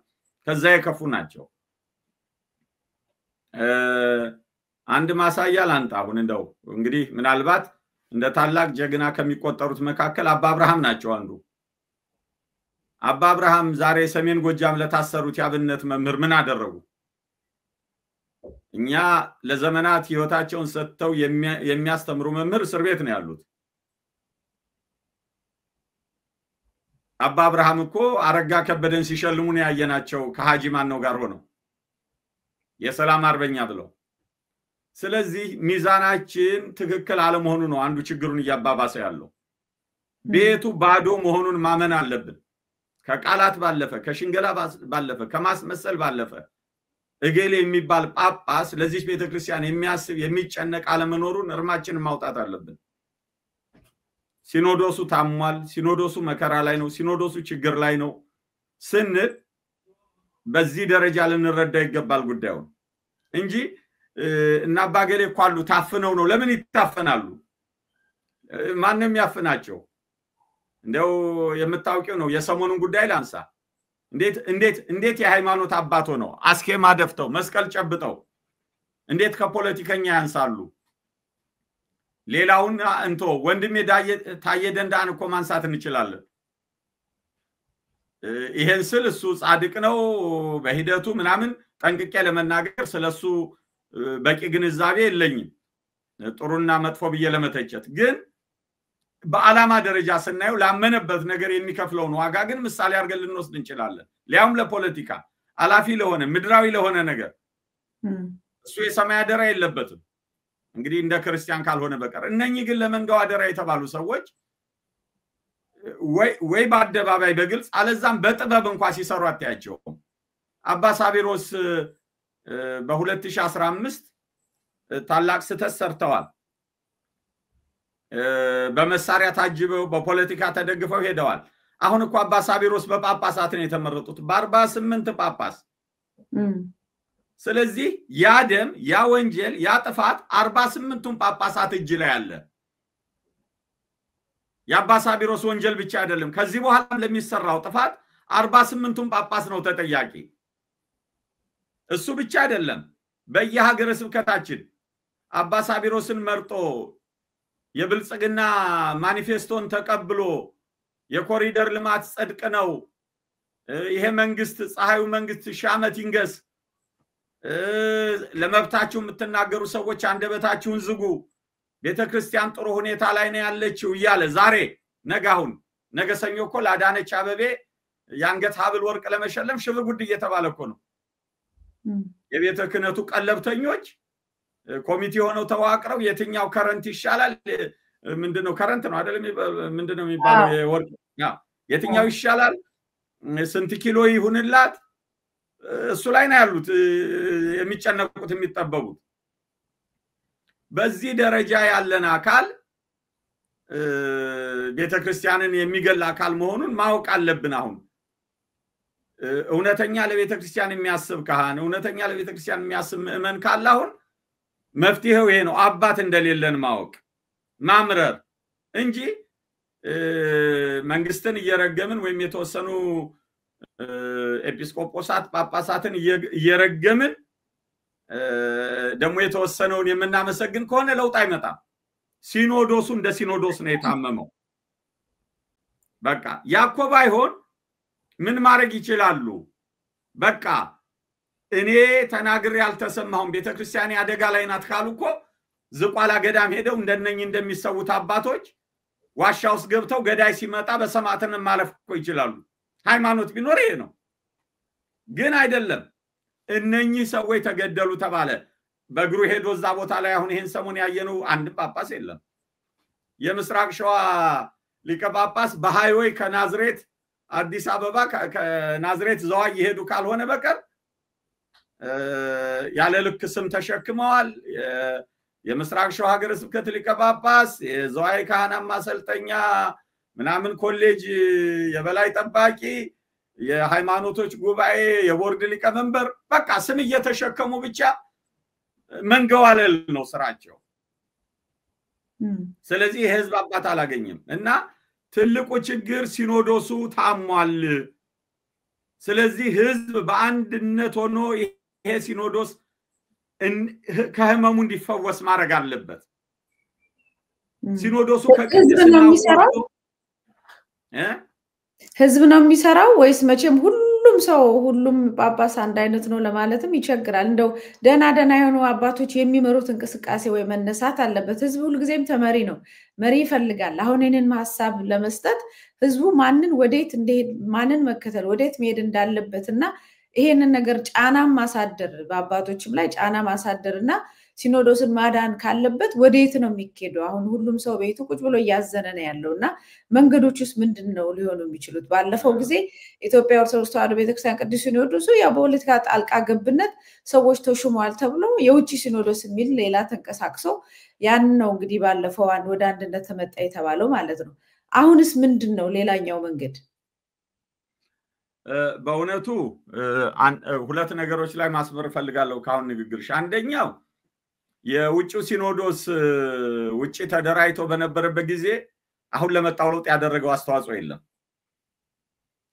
ከዛ የከፉ ናቸው። አንድ ማሳያ ላንጣ። አሁን እንደው እንግዲህ ምናልባት እንደ ታላቅ ጀግና ከሚቆጠሩት መካከል አባ አብርሃም ናቸው አንዱ። አባ አብርሃም ዛሬ ሰሜን ጎጃም ለታሰሩት ያብነት መምህር ምን አደረጉ? እኛ ለዘመናት ህይወታቸውን ሰጥተው የሚያስተምሩ መምህር እስር ቤት ነው ያሉት። አባ አብርሃም እኮ አረጋ ከበደን ሲሸልሙን ያየናቸው ከሃጂ ማነው ጋር ሆነው የሰላም አርበኛ ብለው። ስለዚህ ሚዛናችን ትክክል አለመሆኑ ነው አንዱ ችግሩን እያባባሰ ያለው። ቤቱ ባዶ መሆኑን ማመን አለብን። ከቃላት ባለፈ፣ ከሽንገላ ባለፈ፣ ከማስመሰል ባለፈ እገሌ የሚባል ጳጳስ ለዚህ ቤተክርስቲያን የሚያስብ የሚጨነቅ አለመኖሩን እርማችንን ማውጣት አለብን። ሲኖዶሱ ታሟል፣ ሲኖዶሱ መከራ ላይ ነው፣ ሲኖዶሱ ችግር ላይ ነው ስንል በዚህ ደረጃ ልንረዳ ይገባል ጉዳዩን እንጂ እና አባገሌ እኮ አሉ ታፍነው ነው። ለምን ይታፈናሉ? ማንም ያፍናቸው? እንደው የምታውቂው ነው። የሰሞኑን ጉዳይ ላንሳ። እንዴት የሃይማኖት አባቶ ነው አስኬማ ደፍተው መስቀል ጨብጠው እንዴት ከፖለቲከኛ ያንሳሉ? ሌላውን እንቶ ወንድሜ ታየ ደንዳን እኮ ማንሳት እንችላለን። ይሄን ስል እሱ ጻድቅ ነው በሂደቱ ምናምን ጠንቅቄ ለመናገር ስለሱ በቂ ግንዛቤ የለኝም ጥሩና መጥፎ ብዬ ለመተቸት። ግን በዓላማ ደረጃ ስናየው ላመነበት ነገር የሚከፍለውን ዋጋ ግን ምሳሌ አድርገን ልንወስድ እንችላለን። ሊያውም ለፖለቲካ አላፊ ለሆነ ምድራዊ ለሆነ ነገር እሱ የሰማይ አደራ የለበትም እንግዲህ እንደ ክርስቲያን ካልሆነ በቀር። እነኚህ ግን ለመንጋው አደራ የተባሉ ሰዎች ወይ በአደባባይ በግልጽ አለዛም በጥበብ እንኳን ሲሰሩ አታያቸውም። አባ ሳቢሮስ በ2015 ታላቅ ስህተት ሰርተዋል። በመሳሪያ ታጅበው በፖለቲካ ተደግፈው ሄደዋል። አሁን እኮ አባ ሳቢሮስ በጳጳሳት ነው የተመረጡት በ48 ጳጳስ። ስለዚህ ያ ደም ያ ወንጀል ያ ጥፋት 48ቱም ጳጳሳት እጅ ላይ አለ። የአባ ሳቢሮስ ወንጀል ብቻ አይደለም፣ ከዚህ በኋላ ለሚሰራው ጥፋት 48ቱም ጳጳስ ነው ተጠያቂ። እሱ ብቻ አይደለም፣ በየሀገረ ስብከታችን አባ ሳቢሮስን መርጦ የብልጽግና ማኒፌስቶን ተቀብሎ የኮሪደር ልማት ጸድቅ ነው ይሄ መንግስት ፀሐዩ መንግስት ሻመት ይንገስ ለመብታችሁ የምትናገሩ ሰዎች አንደበታችሁን ዝጉ ቤተክርስቲያን ጥሩ ሁኔታ ላይ ነው ያለችው እያለ ዛሬ ነጋሁን ነገ ሰኞ እኮ ለአዳነች አበቤ ያንገት ሀብል ወርቅ ለመሸለም ሽብር ጉድ እየተባለ እኮ ነው። የቤተ ክህነቱ ቀለብተኞች ኮሚቴ ሆነው ተዋቅረው የትኛው ከረንት ይሻላል ምንድነው ከረንት ነው አይደለም ምንድነው የሚባለው የወርቅ የትኛው ይሻላል ስንት ኪሎ ይሁንላት እሱ ላይ ነው ያሉት የሚጨነቁት የሚጠበቡት። በዚህ ደረጃ ያለን አካል ቤተክርስቲያንን የሚገል አካል መሆኑን ማወቅ አለብን። አሁን እውነተኛ ለቤተክርስቲያን የሚያስብ ካህን እውነተኛ ለቤተክርስቲያን የሚያስብ ምእመን ካለ አሁን መፍትሄው ይሄ ነው። አባት እንደሌለን ማወቅ ማምረር እንጂ መንግስትን እየረገምን ወይም የተወሰኑ ኤጲስቆጶሳት ጳጳሳትን እየረገምን ደግሞ የተወሰነውን የምናመሰግን ከሆነ ለውጥ አይመጣም። ሲኖዶሱ እንደ ሲኖዶስ ነው የታመመው። በቃ ያዕቆብ አይሆን ምን ማድረግ ይችላሉ? በቃ እኔ ተናግሬ ያልተሰማሁም ቤተክርስቲያን አደጋ ላይ ናት ካሉ እኮ ዝቋላ ገዳም ሄደው እንደነኝ እንደሚሰውት አባቶች ዋሻ ውስጥ ገብተው ገዳይ ሲመጣ በሰማዕትነት ማለፍ እኮ ይችላሉ። ሃይማኖት ቢኖር ይሄ ነው። ግን አይደለም። እነኚህ ሰዎች ተገደሉ ተባለ። በእግሩ ሄዶ እዛ ቦታ ላይ አሁን ይሄን ሰሞን ያየነው አንድ ጳጳስ የለም። የምስራቅ ሸዋ ሊቀ ጳጳስ በሃይዌይ ከናዝሬት አዲስ አበባ ከናዝሬት ዘዋይ ይሄዱ ካልሆነ በቀር ያለ ልክ ስም ተሸክመዋል። የምስራቅ ሸዋ ሀገረ ስብከት ሊቀ ጳጳስ የዘዋይ ካህናት ማሰልጠኛ ምናምን ኮሌጅ የበላይ ጠባቂ የሃይማኖቶች ጉባኤ የቦርድ ሊቀመንበር በቃ ስም እየተሸከሙ ብቻ መንገዋለል ነው ስራቸው። ስለዚህ የህዝብ አባት አላገኘም እና ትልቁ ችግር ሲኖዶሱ ታሟል። ስለዚህ ህዝብ በአንድነት ሆኖ ይሄ ሲኖዶስ ከህመሙ እንዲፈወስ ማድረግ አለበት። ሲኖዶሱ ከቅድስናው ህዝብ ነው የሚሰራው ወይስ መቼም ሁሉም ሰው ሁሉም ጳጳስ አንድ አይነት ነው ለማለትም ይቸግራል። እንደው ደና የሆኑ አባቶች የሚመሩት እንቅስቃሴ ወይ መነሳት አለበት። ህዝብ ሁሉ ጊዜም ተመሪ ነው፣ መሪ ይፈልጋል። አሁን እኔን ማሳብ ለመስጠት ህዝቡ ማንን ወዴት እንደሄድ ማንን መከተል ወዴት መሄድ እንዳለበትና ይሄንን ነገር ጫና ማሳደር በአባቶችም ላይ ጫና ማሳደርና ሲኖዶስን ማዳን ካለበት ወዴት ነው የሚሄደው? አሁን ሁሉም ሰው ቤቱ ቁጭ ብሎ ያዘነ ነው ያለውና መንገዶችስ ምንድነው ሊሆኑ የሚችሉት? ባለፈው ጊዜ ኢትዮጵያ ኦርቶዶክስ ተዋሕዶ ቤተክርስቲያን ቅዱስ ሲኖዶሱ ያው በፖለቲካ ጣልቃ ገብነት ሰዎች ተሹመዋል ተብሎ የውጭ ሲኖዶስ የሚል ሌላ ተንቀሳቅሶ ያን ነው እንግዲህ ባለፈው ወደ አንድነት ተመጣ የተባለው ማለት ነው። አሁንስ ምንድነው ሌላኛው መንገድ? በእውነቱ ሁለት ነገሮች ላይ ማስመር ፈልጋለሁ ካሁን ንግግርሽ። አንደኛው የውጭው ሲኖዶስ ውጭ ተደራይቶ በነበረበት ጊዜ አሁን ለመጣው ለውጥ ያደረገው አስተዋጽኦ የለም።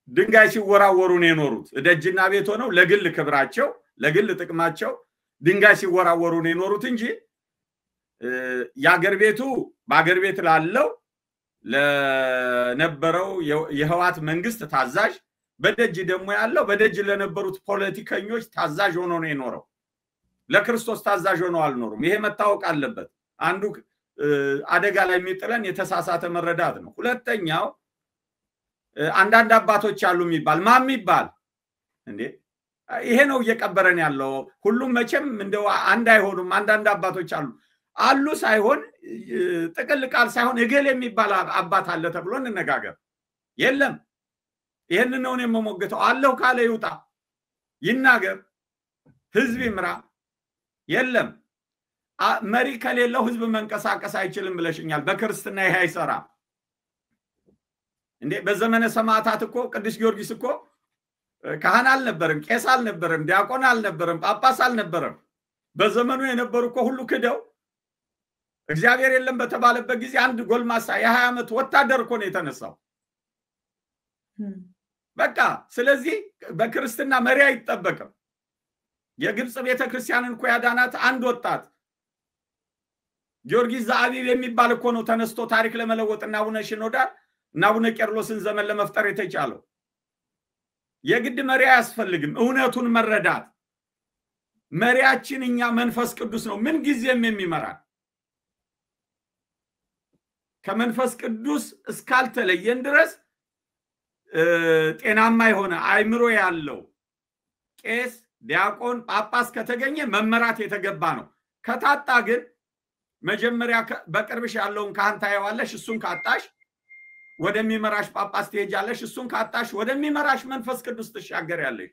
ድንጋይ ሲወራወሩ ነው የኖሩት። ደጅና ቤት ሆነው ለግል ክብራቸው ለግል ጥቅማቸው ድንጋይ ሲወራወሩ ነው የኖሩት እንጂ ያገር ቤቱ ባገር ቤት ላለው ለነበረው የህዋት መንግስት ታዛዥ በደጅ ደግሞ ያለው በደጅ ለነበሩት ፖለቲከኞች ታዛዥ ሆኖ ነው የኖረው። ለክርስቶስ ታዛዥ ሆኖ አልኖሩም። ይሄ መታወቅ አለበት። አንዱ አደጋ ላይ የሚጥለን የተሳሳተ መረዳት ነው። ሁለተኛው አንዳንድ አባቶች አሉ የሚባል ማም ይባል እንዴ ይሄ ነው እየቀበረን ያለው። ሁሉም መቼም እንደው አንድ አይሆኑም። አንዳንድ አባቶች አሉ ሳይሆን ጥቅል ቃል ሳይሆን እገሌ የሚባል አባት አለ ተብሎ እንነጋገር። የለም ይሄንን ነው የምሞግተው። አለው ካለ ይውጣ ይናገር፣ ህዝብ ይምራ። የለም መሪ ከሌለው ህዝብ መንቀሳቀስ አይችልም ብለሽኛል። በክርስትና ይሄ አይሰራ እንዴ። በዘመነ ሰማዕታት እኮ ቅዱስ ጊዮርጊስ እኮ ካህን አልነበረም፣ ቄስ አልነበረም፣ ዲያቆን አልነበረም፣ ጳጳስ አልነበረም። በዘመኑ የነበሩ እኮ ሁሉ ክደው እግዚአብሔር የለም በተባለበት ጊዜ አንድ ጎልማሳ የ20 ዓመት ወታደር እኮ ነው የተነሳው። በቃ ስለዚህ በክርስትና መሪ አይጠበቅም። የግብጽ ቤተክርስቲያንን እኮ ያዳናት አንድ ወጣት ጊዮርጊስ ዘአቢብ የሚባል እኮ ነው ተነስቶ ታሪክ ለመለወጥና አቡነ ሽኖዳ እና አቡነ ቄርሎስን ዘመን ለመፍጠር የተቻለው። የግድ መሪ አያስፈልግም። እውነቱን መረዳት መሪያችን እኛ መንፈስ ቅዱስ ነው ምን ጊዜም የሚመራን። ከመንፈስ ቅዱስ እስካልተለየን ድረስ ጤናማ የሆነ አይምሮ ያለው ቄስ፣ ዲያቆን፣ ጳጳስ ከተገኘ መመራት የተገባ ነው። ከታጣ ግን መጀመሪያ በቅርብሽ ያለውን ካህን ታየዋለሽ። እሱን ካጣሽ ወደሚመራሽ ጳጳስ ትሄጃለሽ። እሱን ካጣሽ ወደሚመራሽ መንፈስ ቅዱስ ትሻገሪያለሽ።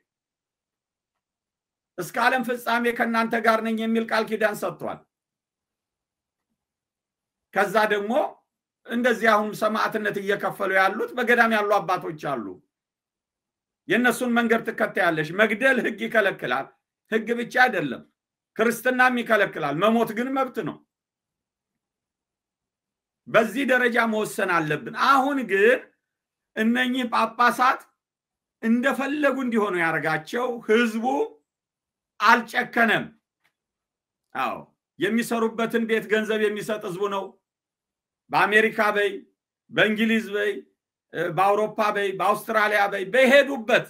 እስከ ዓለም ፍጻሜ ከእናንተ ጋር ነኝ የሚል ቃል ኪዳን ሰጥቷል። ከዛ ደግሞ እንደዚህ አሁን ሰማዕትነት እየከፈሉ ያሉት በገዳም ያሉ አባቶች አሉ። የነሱን መንገድ ትከታያለሽ። መግደል ህግ ይከለክላል። ህግ ብቻ አይደለም ክርስትናም ይከለክላል። መሞት ግን መብት ነው። በዚህ ደረጃ መወሰን አለብን። አሁን ግን እነኚህ ጳጳሳት እንደፈለጉ እንዲሆኑ ያደርጋቸው ህዝቡ አልጨከነም። አዎ የሚሰሩበትን ቤት ገንዘብ የሚሰጥ ህዝቡ ነው። በአሜሪካ በይ፣ በእንግሊዝ በይ፣ በአውሮፓ በይ፣ በአውስትራሊያ በይ በሄዱበት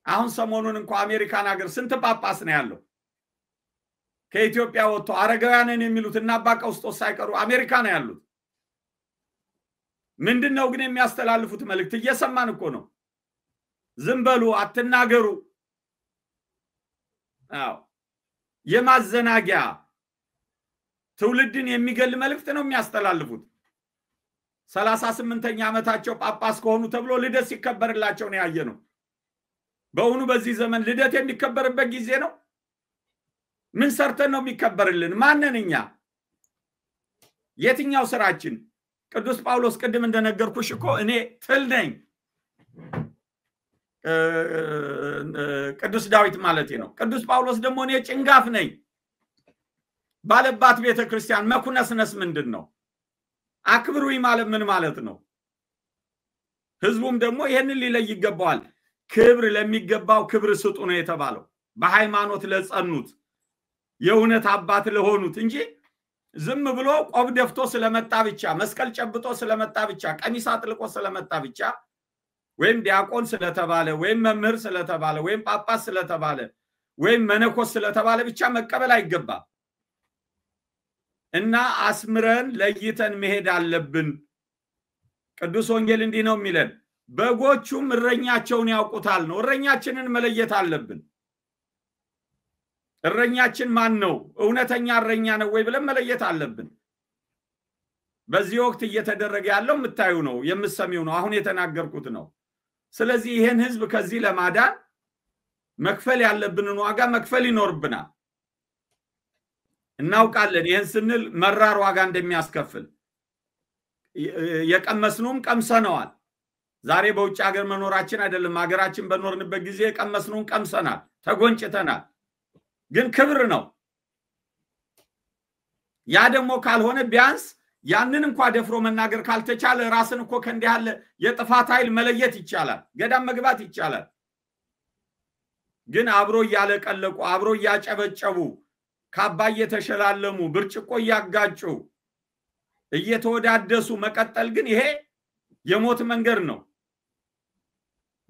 አሁን ሰሞኑን እንኳን አሜሪካን ሀገር ስንት ጳጳስ ነው ያለው? ከኢትዮጵያ ወጥቶ አረጋውያንን የሚሉት እና አባ ቀውስጦስ ሳይቀሩ አሜሪካ ነው ያሉት። ምንድነው ግን የሚያስተላልፉት መልእክት? እየሰማን እኮ ነው። ዝም በሉ አትናገሩ። አዎ የማዘናጊያ ትውልድን የሚገል መልእክት ነው የሚያስተላልፉት። 38ኛ ዓመታቸው ጳጳስ ከሆኑ ተብሎ ልደት ሲከበርላቸው ነው ያየነው። በእውኑ በዚህ ዘመን ልደት የሚከበርበት ጊዜ ነው? ምን ሰርተን ነው የሚከበርልን? ማንን እኛ? የትኛው ስራችን? ቅዱስ ጳውሎስ ቅድም እንደነገርኩሽ እኮ እኔ ትል ነኝ። ቅዱስ ዳዊት ማለት ነው። ቅዱስ ጳውሎስ ደግሞ እኔ ጭንጋፍ ነኝ ባለባት ቤተክርስቲያን መኩነስነስ ምንድነው? አክብሩኝ ማለት ምን ማለት ነው? ህዝቡም ደግሞ ይሄንን ሊለይ ይገባዋል። ክብር ለሚገባው ክብር ስጡ ነው የተባለው። በሃይማኖት ለጸኑት የእውነት አባት ለሆኑት እንጂ ዝም ብሎ ቆብ ደፍቶ ስለመጣ ብቻ፣ መስቀል ጨብጦ ስለመጣ ብቻ፣ ቀሚስ አጥልቆ ስለመጣ ብቻ ወይም ዲያቆን ስለተባለ ወይም መምህር ስለተባለ ወይም ጳጳስ ስለተባለ ወይም መነኮስ ስለተባለ ብቻ መቀበል አይገባም። እና አስምረን ለይተን መሄድ አለብን። ቅዱስ ወንጌል እንዲህ ነው የሚለን፣ በጎቹም እረኛቸውን ያውቁታል ነው። እረኛችንን መለየት አለብን። እረኛችን ማን ነው? እውነተኛ እረኛ ነው ወይ ብለን መለየት አለብን። በዚህ ወቅት እየተደረገ ያለው የምታዩ ነው፣ የምትሰሚው ነው፣ አሁን የተናገርኩት ነው። ስለዚህ ይሄን ህዝብ ከዚህ ለማዳን መክፈል ያለብንን ዋጋ መክፈል ይኖርብናል። እናውቃለን። ይሄን ስንል መራር ዋጋ እንደሚያስከፍል የቀመስኑም ቀምሰነዋል። ዛሬ በውጭ ሀገር መኖራችን አይደለም፣ ሀገራችን በኖርንበት ጊዜ የቀመስኑን ቀምሰናል፣ ተጎንጭተናል። ግን ክብር ነው። ያ ደግሞ ካልሆነ ቢያንስ ያንን እንኳን ደፍሮ መናገር ካልተቻለ ራስን እኮ ከእንዲህ ያለ የጥፋት ኃይል መለየት ይቻላል፣ ገዳም መግባት ይቻላል። ግን አብሮ እያለቀለቁ አብሮ እያጨበጨቡ ካባ እየተሸላለሙ ብርጭቆ እያጋጩ እየተወዳደሱ መቀጠል ግን ይሄ የሞት መንገድ ነው።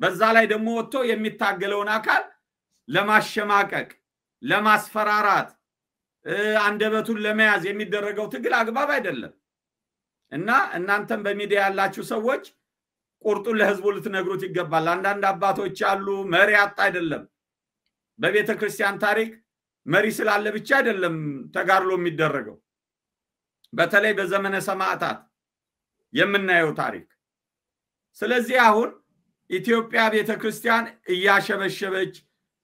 በዛ ላይ ደግሞ ወጥቶ የሚታገለውን አካል ለማሸማቀቅ ለማስፈራራት አንደበቱን ለመያዝ የሚደረገው ትግል አግባብ አይደለም እና እናንተም በሚዲያ ያላችሁ ሰዎች ቁርጡን ለህዝቡ ልትነግሩት ይገባል። አንዳንድ አባቶች አሉ መሪ አጣ አይደለም። በቤተ ክርስቲያን ታሪክ መሪ ስላለ ብቻ አይደለም ተጋድሎ የሚደረገው። በተለይ በዘመነ ሰማዕታት የምናየው ታሪክ። ስለዚህ አሁን ኢትዮጵያ ቤተ ክርስቲያን እያሸበሸበች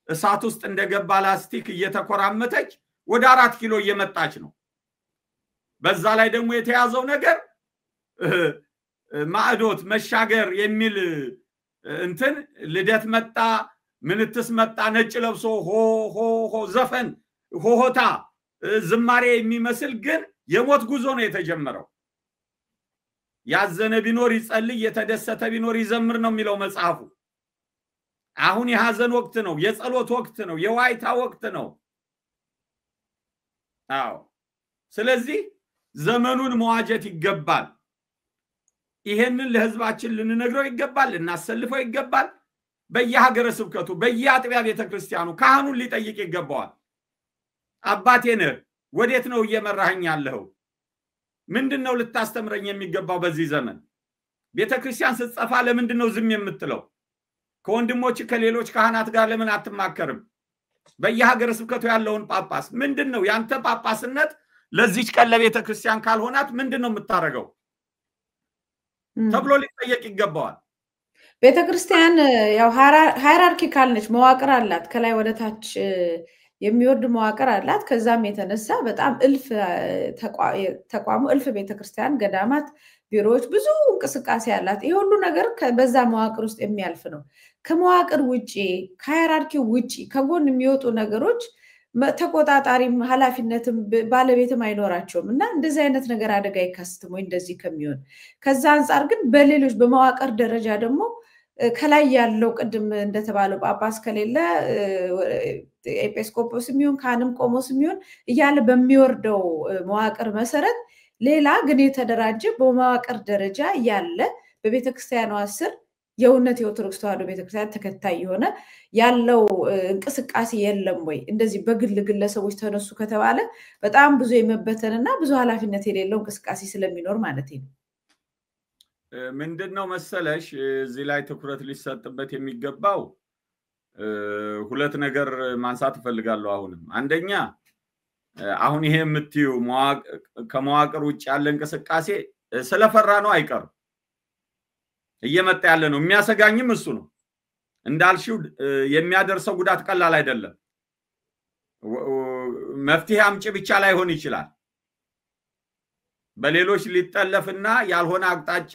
እሳት ውስጥ እንደገባ ላስቲክ እየተኮራመተች ወደ 4 ኪሎ እየመጣች ነው። በዛ ላይ ደግሞ የተያዘው ነገር ማዕዶት መሻገር የሚል እንትን ልደት መጣ ምንትስ መጣ ነጭ ለብሶ ሆ ሆ ሆ ዘፈን ሆሆታ ዝማሬ የሚመስል ግን የሞት ጉዞ ነው የተጀመረው። ያዘነ ቢኖር ይጸልይ የተደሰተ ቢኖር ይዘምር ነው የሚለው መጽሐፉ። አሁን የሐዘን ወቅት ነው፣ የጸሎት ወቅት ነው፣ የዋይታ ወቅት ነው። አዎ ስለዚህ ዘመኑን መዋጀት ይገባል። ይሄንን ለህዝባችን ልንነግረው ይገባል፣ ልናሰልፈው ይገባል። በየሀገረ ስብከቱ በየአጥቢያ ቤተክርስቲያኑ ካህኑን ሊጠይቅ ይገባዋል። አባቴ ነህ ወዴት ነው እየመራኸኝ ያለው? ምንድነው ልታስተምረኝ የሚገባው? በዚህ ዘመን ቤተክርስቲያን ስትጸፋ ለምንድነው ዝም የምትለው? ከወንድሞች ከሌሎች ካህናት ጋር ለምን አትማከርም? በየሀገረ ስብከቱ ያለውን ጳጳስ ምንድነው ያንተ ጳጳስነት ለዚች ቀን ለቤተክርስቲያን ካልሆናት ምንድነው የምታረገው ተብሎ ሊጠየቅ ይገባዋል። ቤተክርስቲያን ያው ሃይራርኪካል ነች፣ መዋቅር አላት። ከላይ ወደ ታች የሚወርድ መዋቅር አላት። ከዛም የተነሳ በጣም እልፍ ተቋሙ እልፍ ቤተክርስቲያን፣ ገዳማት፣ ቢሮዎች ብዙ እንቅስቃሴ አላት። ይሄ ሁሉ ነገር በዛ መዋቅር ውስጥ የሚያልፍ ነው። ከመዋቅር ውጪ ከሃይራርኪው ውጪ ከጎን የሚወጡ ነገሮች ተቆጣጣሪም ኃላፊነትም ባለቤትም አይኖራቸውም እና እንደዚህ አይነት ነገር አደጋ ይከሰትም ወይ እንደዚህ ከሚሆን ከዛ አንፃር ግን በሌሎች በመዋቅር ደረጃ ደግሞ ከላይ ያለው ቅድም እንደተባለው ጳጳስ ከሌለ ኤጲስቆጶስ የሚሆን ካህንም ቆሞስ የሚሆን እያለ በሚወርደው መዋቅር መሰረት ሌላ ግን የተደራጀ በመዋቅር ደረጃ ያለ በቤተክርስቲያኗ ስር የእውነት የኦርቶዶክስ ተዋሕዶ ቤተክርስቲያን ተከታይ የሆነ ያለው እንቅስቃሴ የለም ወይ? እንደዚህ በግል ግለሰቦች ተነሱ ከተባለ በጣም ብዙ የመበተንና ብዙ ኃላፊነት የሌለው እንቅስቃሴ ስለሚኖር ማለት ነው። ምንድነው መሰለሽ እዚህ ላይ ትኩረት ሊሰጥበት የሚገባው ሁለት ነገር ማንሳት እፈልጋለሁ። አሁንም አንደኛ አሁን ይሄ የምትዩ ከመዋቅር ውጭ ያለ እንቅስቃሴ ስለፈራ ነው አይቀርም እየመጣ ያለ ነው። የሚያሰጋኝም እሱ ነው። እንዳልሽው የሚያደርሰው ጉዳት ቀላል አይደለም። መፍትሄ አምጪ ብቻ ላይሆን ይችላል። በሌሎች ሊጠለፍና ያልሆነ አቅጣጫ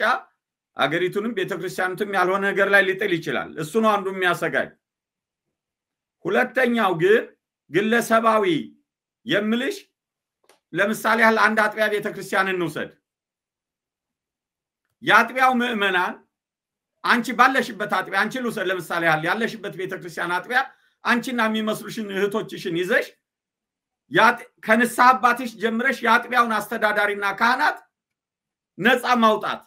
አገሪቱንም ቤተክርስቲያኑንም ያልሆነ ነገር ላይ ሊጥል ይችላል። እሱ ነው አንዱ የሚያሰጋኝ። ሁለተኛው ግን ግለሰባዊ የምልሽ ለምሳሌ ያህል አንድ አጥቢያ ቤተክርስቲያን እንውሰድ። የአጥቢያው ምዕመናን አንቺ ባለሽበት አጥቢያ አንቺ ልውሰድ ለምሳሌ ያህል ያለሽበት ቤተክርስቲያን አጥቢያ አንቺና የሚመስሉሽን እህቶችሽን ይዘሽ ከንስሐ አባትሽ ጀምረሽ የአጥቢያውን አስተዳዳሪና ካህናት ነፃ ማውጣት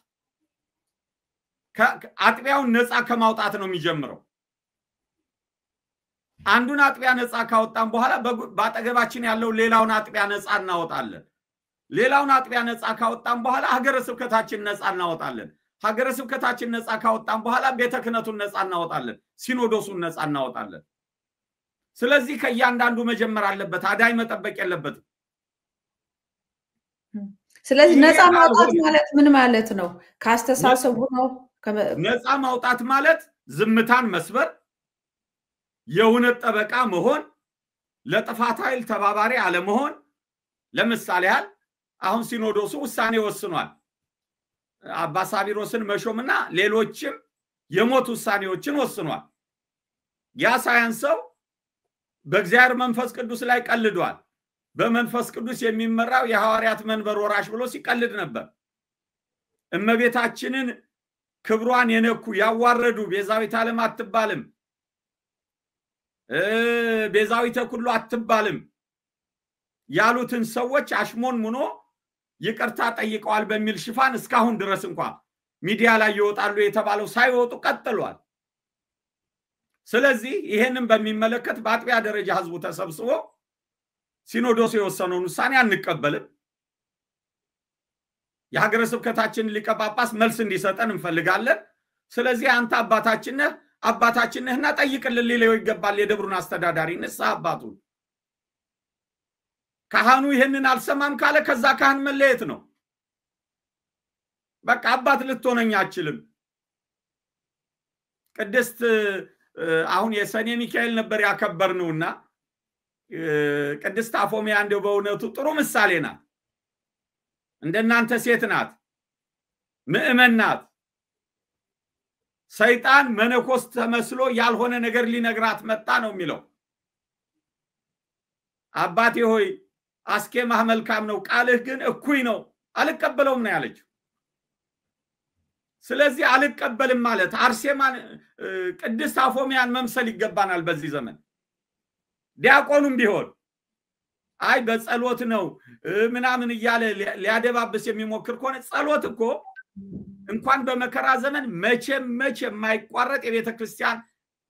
አጥቢያውን ነፃ ከማውጣት ነው የሚጀምረው። አንዱን አጥቢያ ነፃ ካወጣን በኋላ በአጠገባችን ያለው ሌላውን አጥቢያ ነፃ እናወጣለን። ሌላውን አጥቢያ ነፃ ካወጣን በኋላ ሀገረ ስብከታችን ነፃ እናወጣለን። ሀገረ ስብከታችን ነፃ ካወጣን በኋላ ቤተ ክህነቱን ነፃ እናወጣለን። ሲኖዶሱን ነፃ እናወጣለን። ስለዚህ ከእያንዳንዱ መጀመር አለበት፣ አዳይ መጠበቅ የለበትም። ስለዚህ ነፃ ማውጣት ማለት ምን ማለት ነው? ካስተሳሰቡ ነው። ነፃ ማውጣት ማለት ዝምታን መስበር፣ የእውነት ጠበቃ መሆን፣ ለጥፋት ኃይል ተባባሪ አለመሆን። ለምሳሌ ያህል አሁን ሲኖዶሱ ውሳኔ ወስኗል። አባ ሳቢሮስን መሾምና ሌሎችም የሞት ውሳኔዎችን ወስኗል። ያ ሳያንሰው በእግዚአብሔር መንፈስ ቅዱስ ላይ ቀልዷል። በመንፈስ ቅዱስ የሚመራው የሐዋርያት መንበር ወራሽ ብሎ ሲቀልድ ነበር። እመቤታችንን ክብሯን የነኩ ያዋረዱ ቤዛዊተ ዓለም አትባልም፣ ቤዛዊተ ኩሉ አትባልም ያሉትን ሰዎች አሽሞን ሙኖ ይቅርታ ጠይቀዋል በሚል ሽፋን እስካሁን ድረስ እንኳን ሚዲያ ላይ ይወጣሉ የተባለው ሳይወጡ ቀጥሏል። ስለዚህ ይሄንን በሚመለከት በአጥቢያ ደረጃ ህዝቡ ተሰብስቦ ሲኖዶስ የወሰነውን ውሳኔ አንቀበልም፣ የሀገረ ስብከታችን ሊቀ ጳጳስ መልስ እንዲሰጠን እንፈልጋለን። ስለዚህ አንተ አባታችን ነህና ጠይቅልን ሊለው ይገባል የደብሩን አስተዳዳሪ ንስሐ አባቱን። ካህኑ ይሄንን አልሰማም ካለ ከዛ ካህን መለየት ነው። በቃ አባት ልትሆነኝ አትችልም። ቅድስት አሁን የሰኔ ሚካኤል ነበር ያከበርነውና ቅድስት አፎሚያ እንደው በእውነቱ ጥሩ ምሳሌ ናት። እንደናንተ ሴት ናት፣ ምእመን ናት። ሰይጣን መነኮስ ተመስሎ ያልሆነ ነገር ሊነግራት መጣ ነው የሚለው። አባቴ ሆይ አስኬማህ መልካም ነው፣ ቃልህ ግን እኩይ ነው፣ አልቀበለውም ነው ያለችው። ስለዚህ አልቀበልም ማለት አርሴማን ቅድስት አፎሚያን መምሰል ይገባናል በዚህ ዘመን። ዲያቆኑም ቢሆን አይ በጸሎት ነው ምናምን እያለ ሊያደባብስ የሚሞክር ከሆነ ጸሎት እኮ እንኳን በመከራ ዘመን መቼም የማይቋረጥ የቤተ ክርስቲያን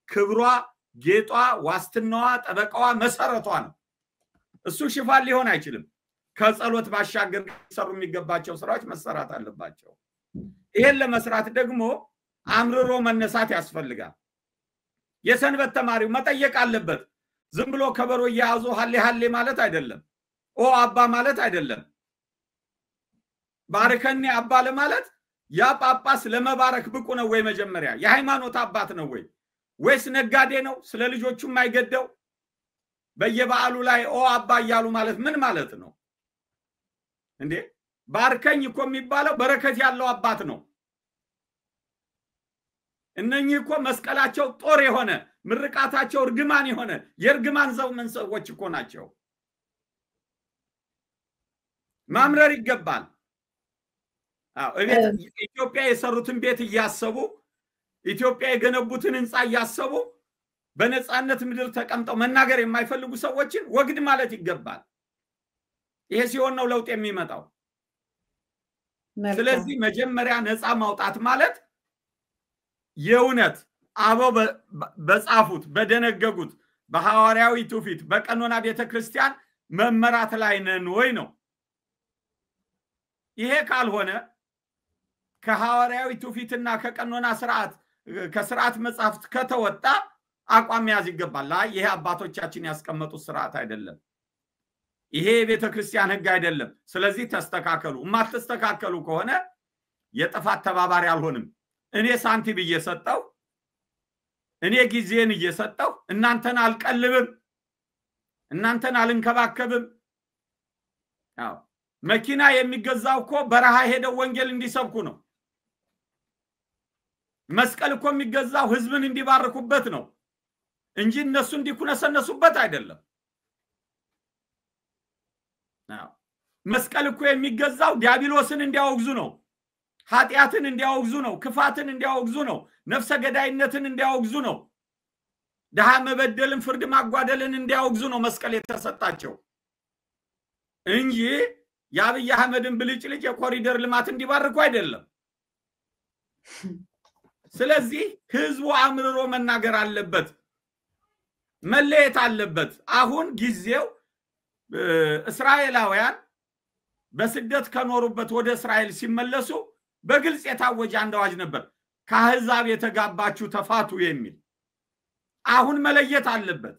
ክብሯ፣ ጌጧ፣ ዋስትናዋ፣ ጠበቃዋ፣ መሰረቷ ነው። እሱ ሽፋን ሊሆን አይችልም። ከጸሎት ባሻገር ሰሩ የሚገባቸው ስራዎች መሰራት አለባቸው። ይሄን ለመስራት ደግሞ አምርሮ መነሳት ያስፈልጋል። የሰንበት ተማሪው መጠየቅ አለበት። ዝም ብሎ ከበሮ እያያዙ ሀሌ ማለት አይደለም። ኦ አባ ማለት አይደለም። ባርከኒ አባ ለማለት ያ ጳጳስ ለመባረክ ብቁ ነው ወይ? መጀመሪያ የሃይማኖት አባት ነው ወይ? ወይስ ነጋዴ ነው? ስለ ልጆቹ የማይገደው በየበዓሉ ላይ ኦ አባ እያሉ ማለት ምን ማለት ነው እንዴ? ባርከኝ እኮ የሚባለው በረከት ያለው አባት ነው። እነኚህ እኮ መስቀላቸው ጦር የሆነ ምርቃታቸው እርግማን የሆነ የእርግማን ዘመን ሰዎች እኮ ናቸው። ማምረር ይገባል። ኢትዮጵያ የሰሩትን ቤት እያሰቡ ኢትዮጵያ የገነቡትን ህንፃ እያሰቡ በነፃነት ምድር ተቀምጠው መናገር የማይፈልጉ ሰዎችን ወግድ ማለት ይገባል። ይሄ ሲሆን ነው ለውጥ የሚመጣው። ስለዚህ መጀመሪያ ነፃ ማውጣት ማለት የእውነት አበው በጻፉት በደነገጉት በሐዋርያዊ ትውፊት በቀኖና ቤተክርስቲያን መመራት ላይ ነን ወይ ነው። ይሄ ካልሆነ ከሐዋርያዊ ትውፊትና ከቀኖና ስርዓት ከስርዓት መጻሕፍት ከተወጣ አቋም ያዝ ይገባል። ይሄ አባቶቻችን ያስቀመጡት ስርዓት አይደለም፣ ይሄ የቤተክርስቲያን ህግ አይደለም። ስለዚህ ተስተካከሉ። የማትስተካከሉ ከሆነ የጥፋት ተባባሪ አልሆንም። እኔ ሳንቲም እየሰጠው እኔ ጊዜን እየሰጠው እናንተን አልቀልብም፣ እናንተን አልንከባከብም። መኪና የሚገዛው እኮ በረሃ ሄደው ወንጌል እንዲሰብኩ ነው። መስቀል እኮ የሚገዛው ህዝብን እንዲባርኩበት ነው እንጂ እነሱ እንዲኩነሰነሱበት አይደለም። መስቀል እኮ የሚገዛው ዲያብሎስን እንዲያወግዙ ነው፣ ኃጢአትን እንዲያወግዙ ነው፣ ክፋትን እንዲያወግዙ ነው፣ ነፍሰ ገዳይነትን እንዲያወግዙ ነው፣ ድሃ መበደልን ፍርድ ማጓደልን እንዲያወግዙ ነው መስቀል የተሰጣቸው እንጂ የአብይ አህመድን ብልጭልጭ የኮሪደር ልማት እንዲባርኩ አይደለም። ስለዚህ ህዝቡ አምርሮ መናገር አለበት፣ መለየት አለበት። አሁን ጊዜው እስራኤላውያን በስደት ከኖሩበት ወደ እስራኤል ሲመለሱ በግልጽ የታወጀ አንድ አዋጅ ነበር፣ ከአሕዛብ የተጋባችሁ ተፋቱ የሚል። አሁን መለየት አለበት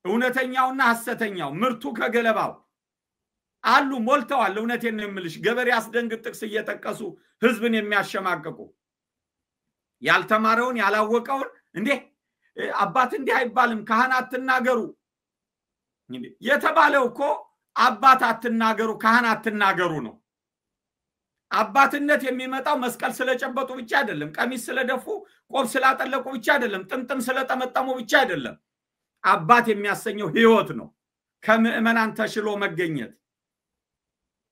እውነተኛውና ሐሰተኛው፣ ምርቱ ከገለባው አሉ ሞልተዋል። እውነቴን ነው የምልሽ፣ ገበሬ አስደንግጥ ጥቅስ እየጠቀሱ ህዝብን የሚያሸማቅቁ ያልተማረውን ያላወቀውን እንዴ አባት እንዲህ አይባልም ካህን አትናገሩ የተባለው እኮ አባት አትናገሩ ካህን አትናገሩ ነው። አባትነት የሚመጣው መስቀል ስለጨበጡ ብቻ አይደለም፣ ቀሚስ ስለደፉ ቆብ ስላጠለቁ ብቻ አይደለም፣ ጥምጥም ስለጠመጠሙ ብቻ አይደለም። አባት የሚያሰኘው ህይወት ነው። ከምእመናን ተሽሎ መገኘት፣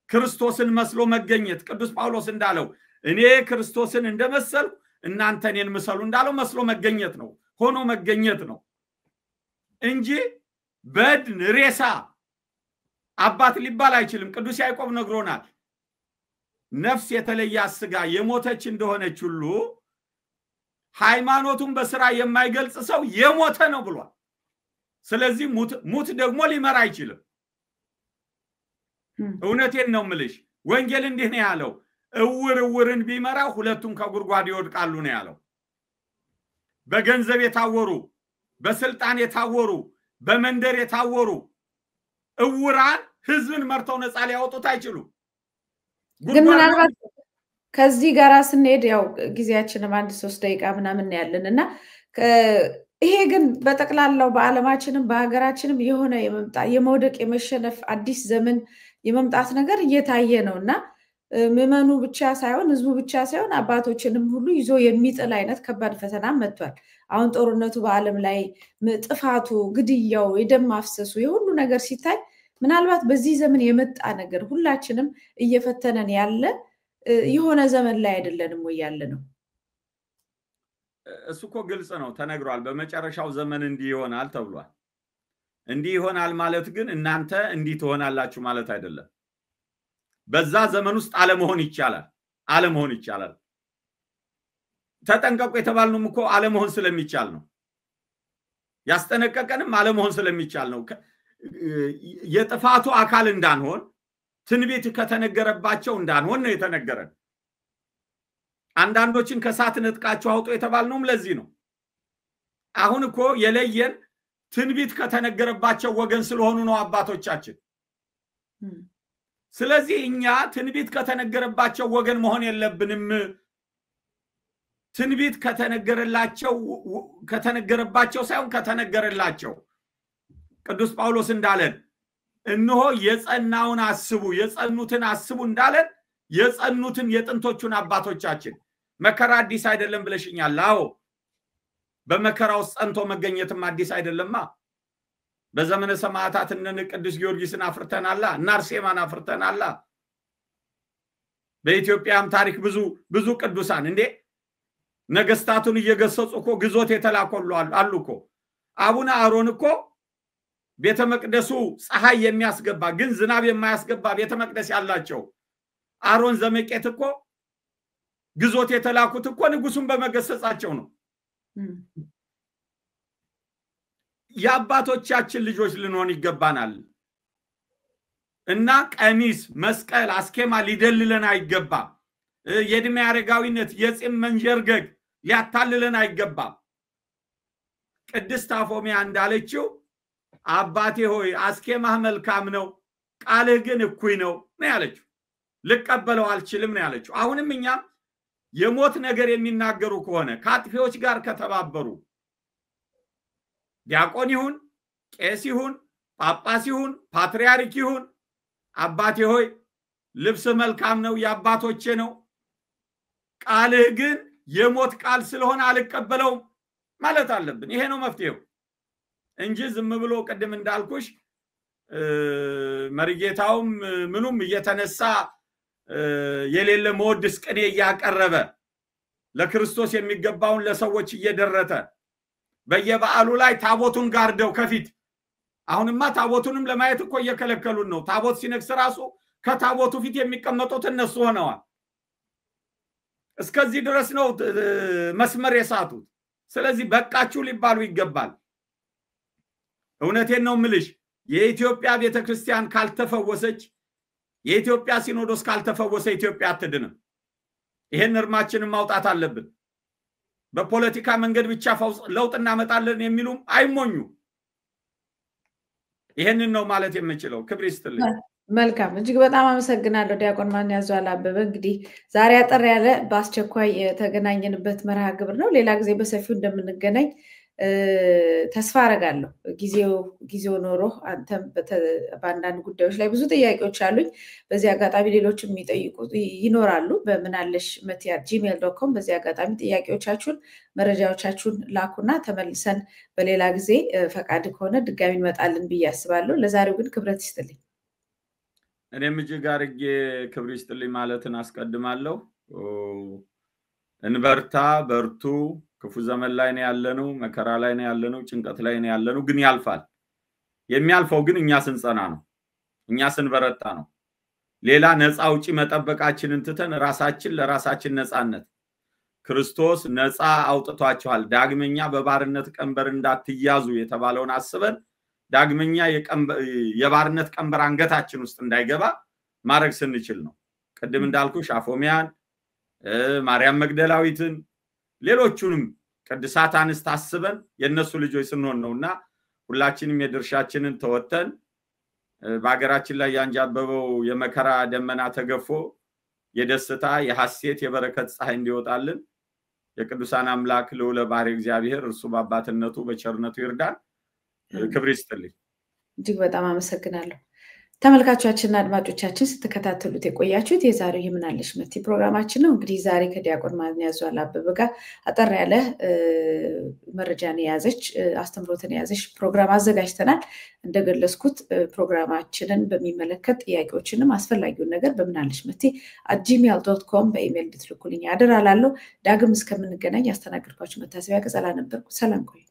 ክርስቶስን መስሎ መገኘት። ቅዱስ ጳውሎስ እንዳለው እኔ ክርስቶስን እንደመሰልኩ እናንተ እኔን ምሰሉ እንዳለው መስሎ መገኘት ነው፣ ሆኖ መገኘት ነው እንጂ በድን ሬሳ አባት ሊባል አይችልም። ቅዱስ ያዕቆብ ነግሮናል። ነፍስ የተለያት ሥጋ የሞተች እንደሆነች ሁሉ ሃይማኖቱን በስራ የማይገልጽ ሰው የሞተ ነው ብሏል። ስለዚህ ሙት ደግሞ ሊመራ አይችልም። እውነቴን ነው የምልሽ። ወንጌል እንዲህ ነው ያለው፣ እውርን ቢመራ ሁለቱም ከጉድጓድ ይወድቃሉ ነው ያለው። በገንዘብ የታወሩ፣ በስልጣን የታወሩ፣ በመንደር የታወሩ እውራን ህዝብን መርተው ነፃ ሊያወጡት አይችሉም። ግን ምናልባት ከዚህ ጋር ስንሄድ ያው ጊዜያችንም 1-3 ደቂቃ ምናምን ያለንና ይሄ ግን በጠቅላላው በዓለማችንም በሀገራችንም የሆነ የመውደቅ የመሸነፍ አዲስ ዘመን የመምጣት ነገር እየታየ ነውና ምዕመኑ ብቻ ሳይሆን ህዝቡ ብቻ ሳይሆን አባቶችንም ሁሉ ይዞ የሚጥል አይነት ከባድ ፈተና መጥቷል። አሁን ጦርነቱ በዓለም ላይ ጥፋቱ፣ ግድያው፣ የደም ማፍሰሱ የሁሉ ነገር ሲታይ ምናልባት በዚህ ዘመን የመጣ ነገር ሁላችንም እየፈተነን ያለ የሆነ ዘመን ላይ አይደለንም ወይ ያለ ነው? እሱ እኮ ግልጽ ነው፣ ተነግሯል። በመጨረሻው ዘመን እንዲህ ይሆናል ተብሏል። እንዲህ ይሆናል ማለት ግን እናንተ እንዲህ ትሆናላችሁ ማለት አይደለም። በዛ ዘመን ውስጥ አለመሆን ይቻላል። ተጠንቀቁ የተባልነውም እኮ አለመሆን ስለሚቻል ነው። ያስጠነቀቀንም አለመሆን ስለሚቻል ነው። የጥፋቱ አካል እንዳንሆን ትንቢት ከተነገረባቸው እንዳንሆን ነው የተነገረን። አንዳንዶችን ከሳት ነጥቃችሁ አውጡ የተባልነውም ለዚህ ነው። አሁን እኮ የለየን ትንቢት ከተነገረባቸው ወገን ስለሆኑ ነው አባቶቻችን። ስለዚህ እኛ ትንቢት ከተነገረባቸው ወገን መሆን የለብንም። ትንቢት ከተነገረባቸው ሳይሆን ከተነገረላቸው ቅዱስ ጳውሎስ እንዳለን እነሆ የጸናውን አስቡ የጸኑትን አስቡ እንዳለን የጸኑትን የጥንቶቹን አባቶቻችን መከራ አዲስ አይደለም ብለሽኛል። አዎ በመከራው ጸንቶ መገኘትም አዲስ አይደለማ። በዘመነ ሰማዕታት እነ ቅዱስ ጊዮርጊስን አፍርተናላ፣ እነ አርሴማን አፍርተናላ። በኢትዮጵያም ታሪክ ብዙ ቅዱሳን እንዴ ነገስታቱን እየገሰጹ እኮ ግዞት የተላኮሉ አሉ እኮ። አቡነ አሮን እኮ ቤተ መቅደሱ ፀሐይ የሚያስገባ ግን ዝናብ የማያስገባ ቤተ መቅደስ ያላቸው አሮን ዘመቄት እኮ ግዞት የተላኩት እኮ ንጉሱን በመገሰጻቸው ነው። የአባቶቻችን ልጆች ልንሆን ይገባናል እና ቀሚስ፣ መስቀል፣ አስኬማ ሊደልለን አይገባም። የእድሜ አረጋዊነት፣ የፂም መንጀርገግ ሊያታልለን አይገባም። ቅድስት አፎሚያ እንዳለችው አባቴ ሆይ አስኬማህ መልካም ነው፣ ቃልህ ግን እኩይ ነው ያለችው። ልቀበለው አልችልም ነው ያለችው። አሁንም እኛም የሞት ነገር የሚናገሩ ከሆነ ከአጥፊዎች ጋር ከተባበሩ ዲያቆን ይሁን ቄስ ይሁን ጳጳስ ይሁን ፓትርያርክ ይሁን አባቴ ሆይ ልብስ መልካም ነው የአባቶቼ ነው፣ ቃልህ ግን የሞት ቃል ስለሆነ አልቀበለውም ማለት አለብን። ይሄ ነው መፍትሄው እንጂ ዝም ብሎ ቅድም እንዳልኩሽ መሪጌታውም ምኑም እየተነሳ የሌለ መወድስ ቅኔ እያቀረበ ለክርስቶስ የሚገባውን ለሰዎች እየደረተ በየበዓሉ ላይ ታቦቱን ጋርደው ከፊት አሁንማ ታቦቱንም ለማየት እኮ እየከለከሉን ነው። ታቦት ሲነግስ ራሱ ከታቦቱ ፊት የሚቀመጡት እነሱ ሆነዋል። እስከዚህ ድረስ ነው መስመር የሳቱት። ስለዚህ በቃችሁ ሊባሉ ይገባል። እውነቴን ነው ምልሽ። የኢትዮጵያ ቤተክርስቲያን ካልተፈወሰች፣ የኢትዮጵያ ሲኖዶስ ካልተፈወሰ ኢትዮጵያ አትድንም። ይሄን እርማችንን ማውጣት አለብን። በፖለቲካ መንገድ ብቻ ለውጥ እናመጣለን የሚሉም አይሞኙ። ይሄንን ነው ማለት የምንችለው። ክብር ይስጥልኝ። መልካም፣ እጅግ በጣም አመሰግናለሁ ዲያቆን ማንያዘዋል አበበ። እንግዲህ ዛሬ አጠር ያለ በአስቸኳይ የተገናኘንበት መርሃ ግብር ነው። ሌላ ጊዜ በሰፊው እንደምንገናኝ ተስፋ አረጋለሁ። ጊዜው ኖሮ አንተም በአንዳንድ ጉዳዮች ላይ ብዙ ጥያቄዎች አሉኝ። በዚህ አጋጣሚ ሌሎች የሚጠይቁ ይኖራሉ። በምናለሽመት@gmail.com በዚህ አጋጣሚ ጥያቄዎቻችሁን፣ መረጃዎቻችሁን ላኩና ተመልሰን በሌላ ጊዜ ፈቃድ ከሆነ ድጋሚ እንመጣለን ብዬ አስባለሁ። ለዛሬው ግን ክብረት ይስጥልኝ። እኔም እጅግ አድርጌ ክብር ይስጥልኝ ማለትን አስቀድማለሁ። እንበርታ፣ በርቱ። ክፉ ዘመን ላይ ነው ያለነው፣ መከራ ላይ ነው ያለነው፣ ጭንቀት ላይ ነው ያለነው። ግን ያልፋል። የሚያልፈው ግን እኛ ስንጸና ነው። እኛ ስንበረታ ነው። ሌላ ነፃ አውጪ መጠበቃችንን ትተን ራሳችን ለራሳችን ነፃነት ክርስቶስ ነፃ አውጥቷቸዋል ዳግመኛ በባርነት ቀንበር እንዳትያዙ የተባለውን አስበን ዳግመኛ የባርነት ቀንበር አንገታችን ውስጥ እንዳይገባ ማድረግ ስንችል ነው። ቅድም እንዳልኩ ሻፎሚያን ማርያም መግደላዊትን ሌሎቹንም ቅዱሳት አንስት አስበን የነሱ ልጆች ስንሆን ነውና ሁላችንም የድርሻችንን ተወተን በአገራችን ላይ ያንጃበበው የመከራ ደመና ተገፎ የደስታ የሐሴት የበረከት ፀሐይ እንዲወጣልን የቅዱሳን አምላክ ልዑለ ባሕርይ እግዚአብሔር እርሱ በአባትነቱ በቸርነቱ ይርዳን። ክብር ይስጥልኝ። እጅግ በጣም አመሰግናለሁ። ተመልካቾቻችንና አድማጮቻችን ስትከታተሉት የቆያችሁት የዛሬው የምናለሽ መቲ ፕሮግራማችን ነው። እንግዲህ ዛሬ ከዲያቆን ማንያዟል አበበ ጋር አጠር ያለ መረጃን የያዘች አስተምሮትን የያዘች ፕሮግራም አዘጋጅተናል። እንደገለጽኩት ፕሮግራማችንን በሚመለከት ጥያቄዎችንም አስፈላጊውን ነገር በምናለሽ መቲ @gmail.com በኢሜል እንድትልኩልኝ አደራላለሁ። ዳግም እስከምንገናኝ ያስተናግድኳችሁ መታሰቢያ ቀጸላ ነበርኩ። ሰላም ቆዩ።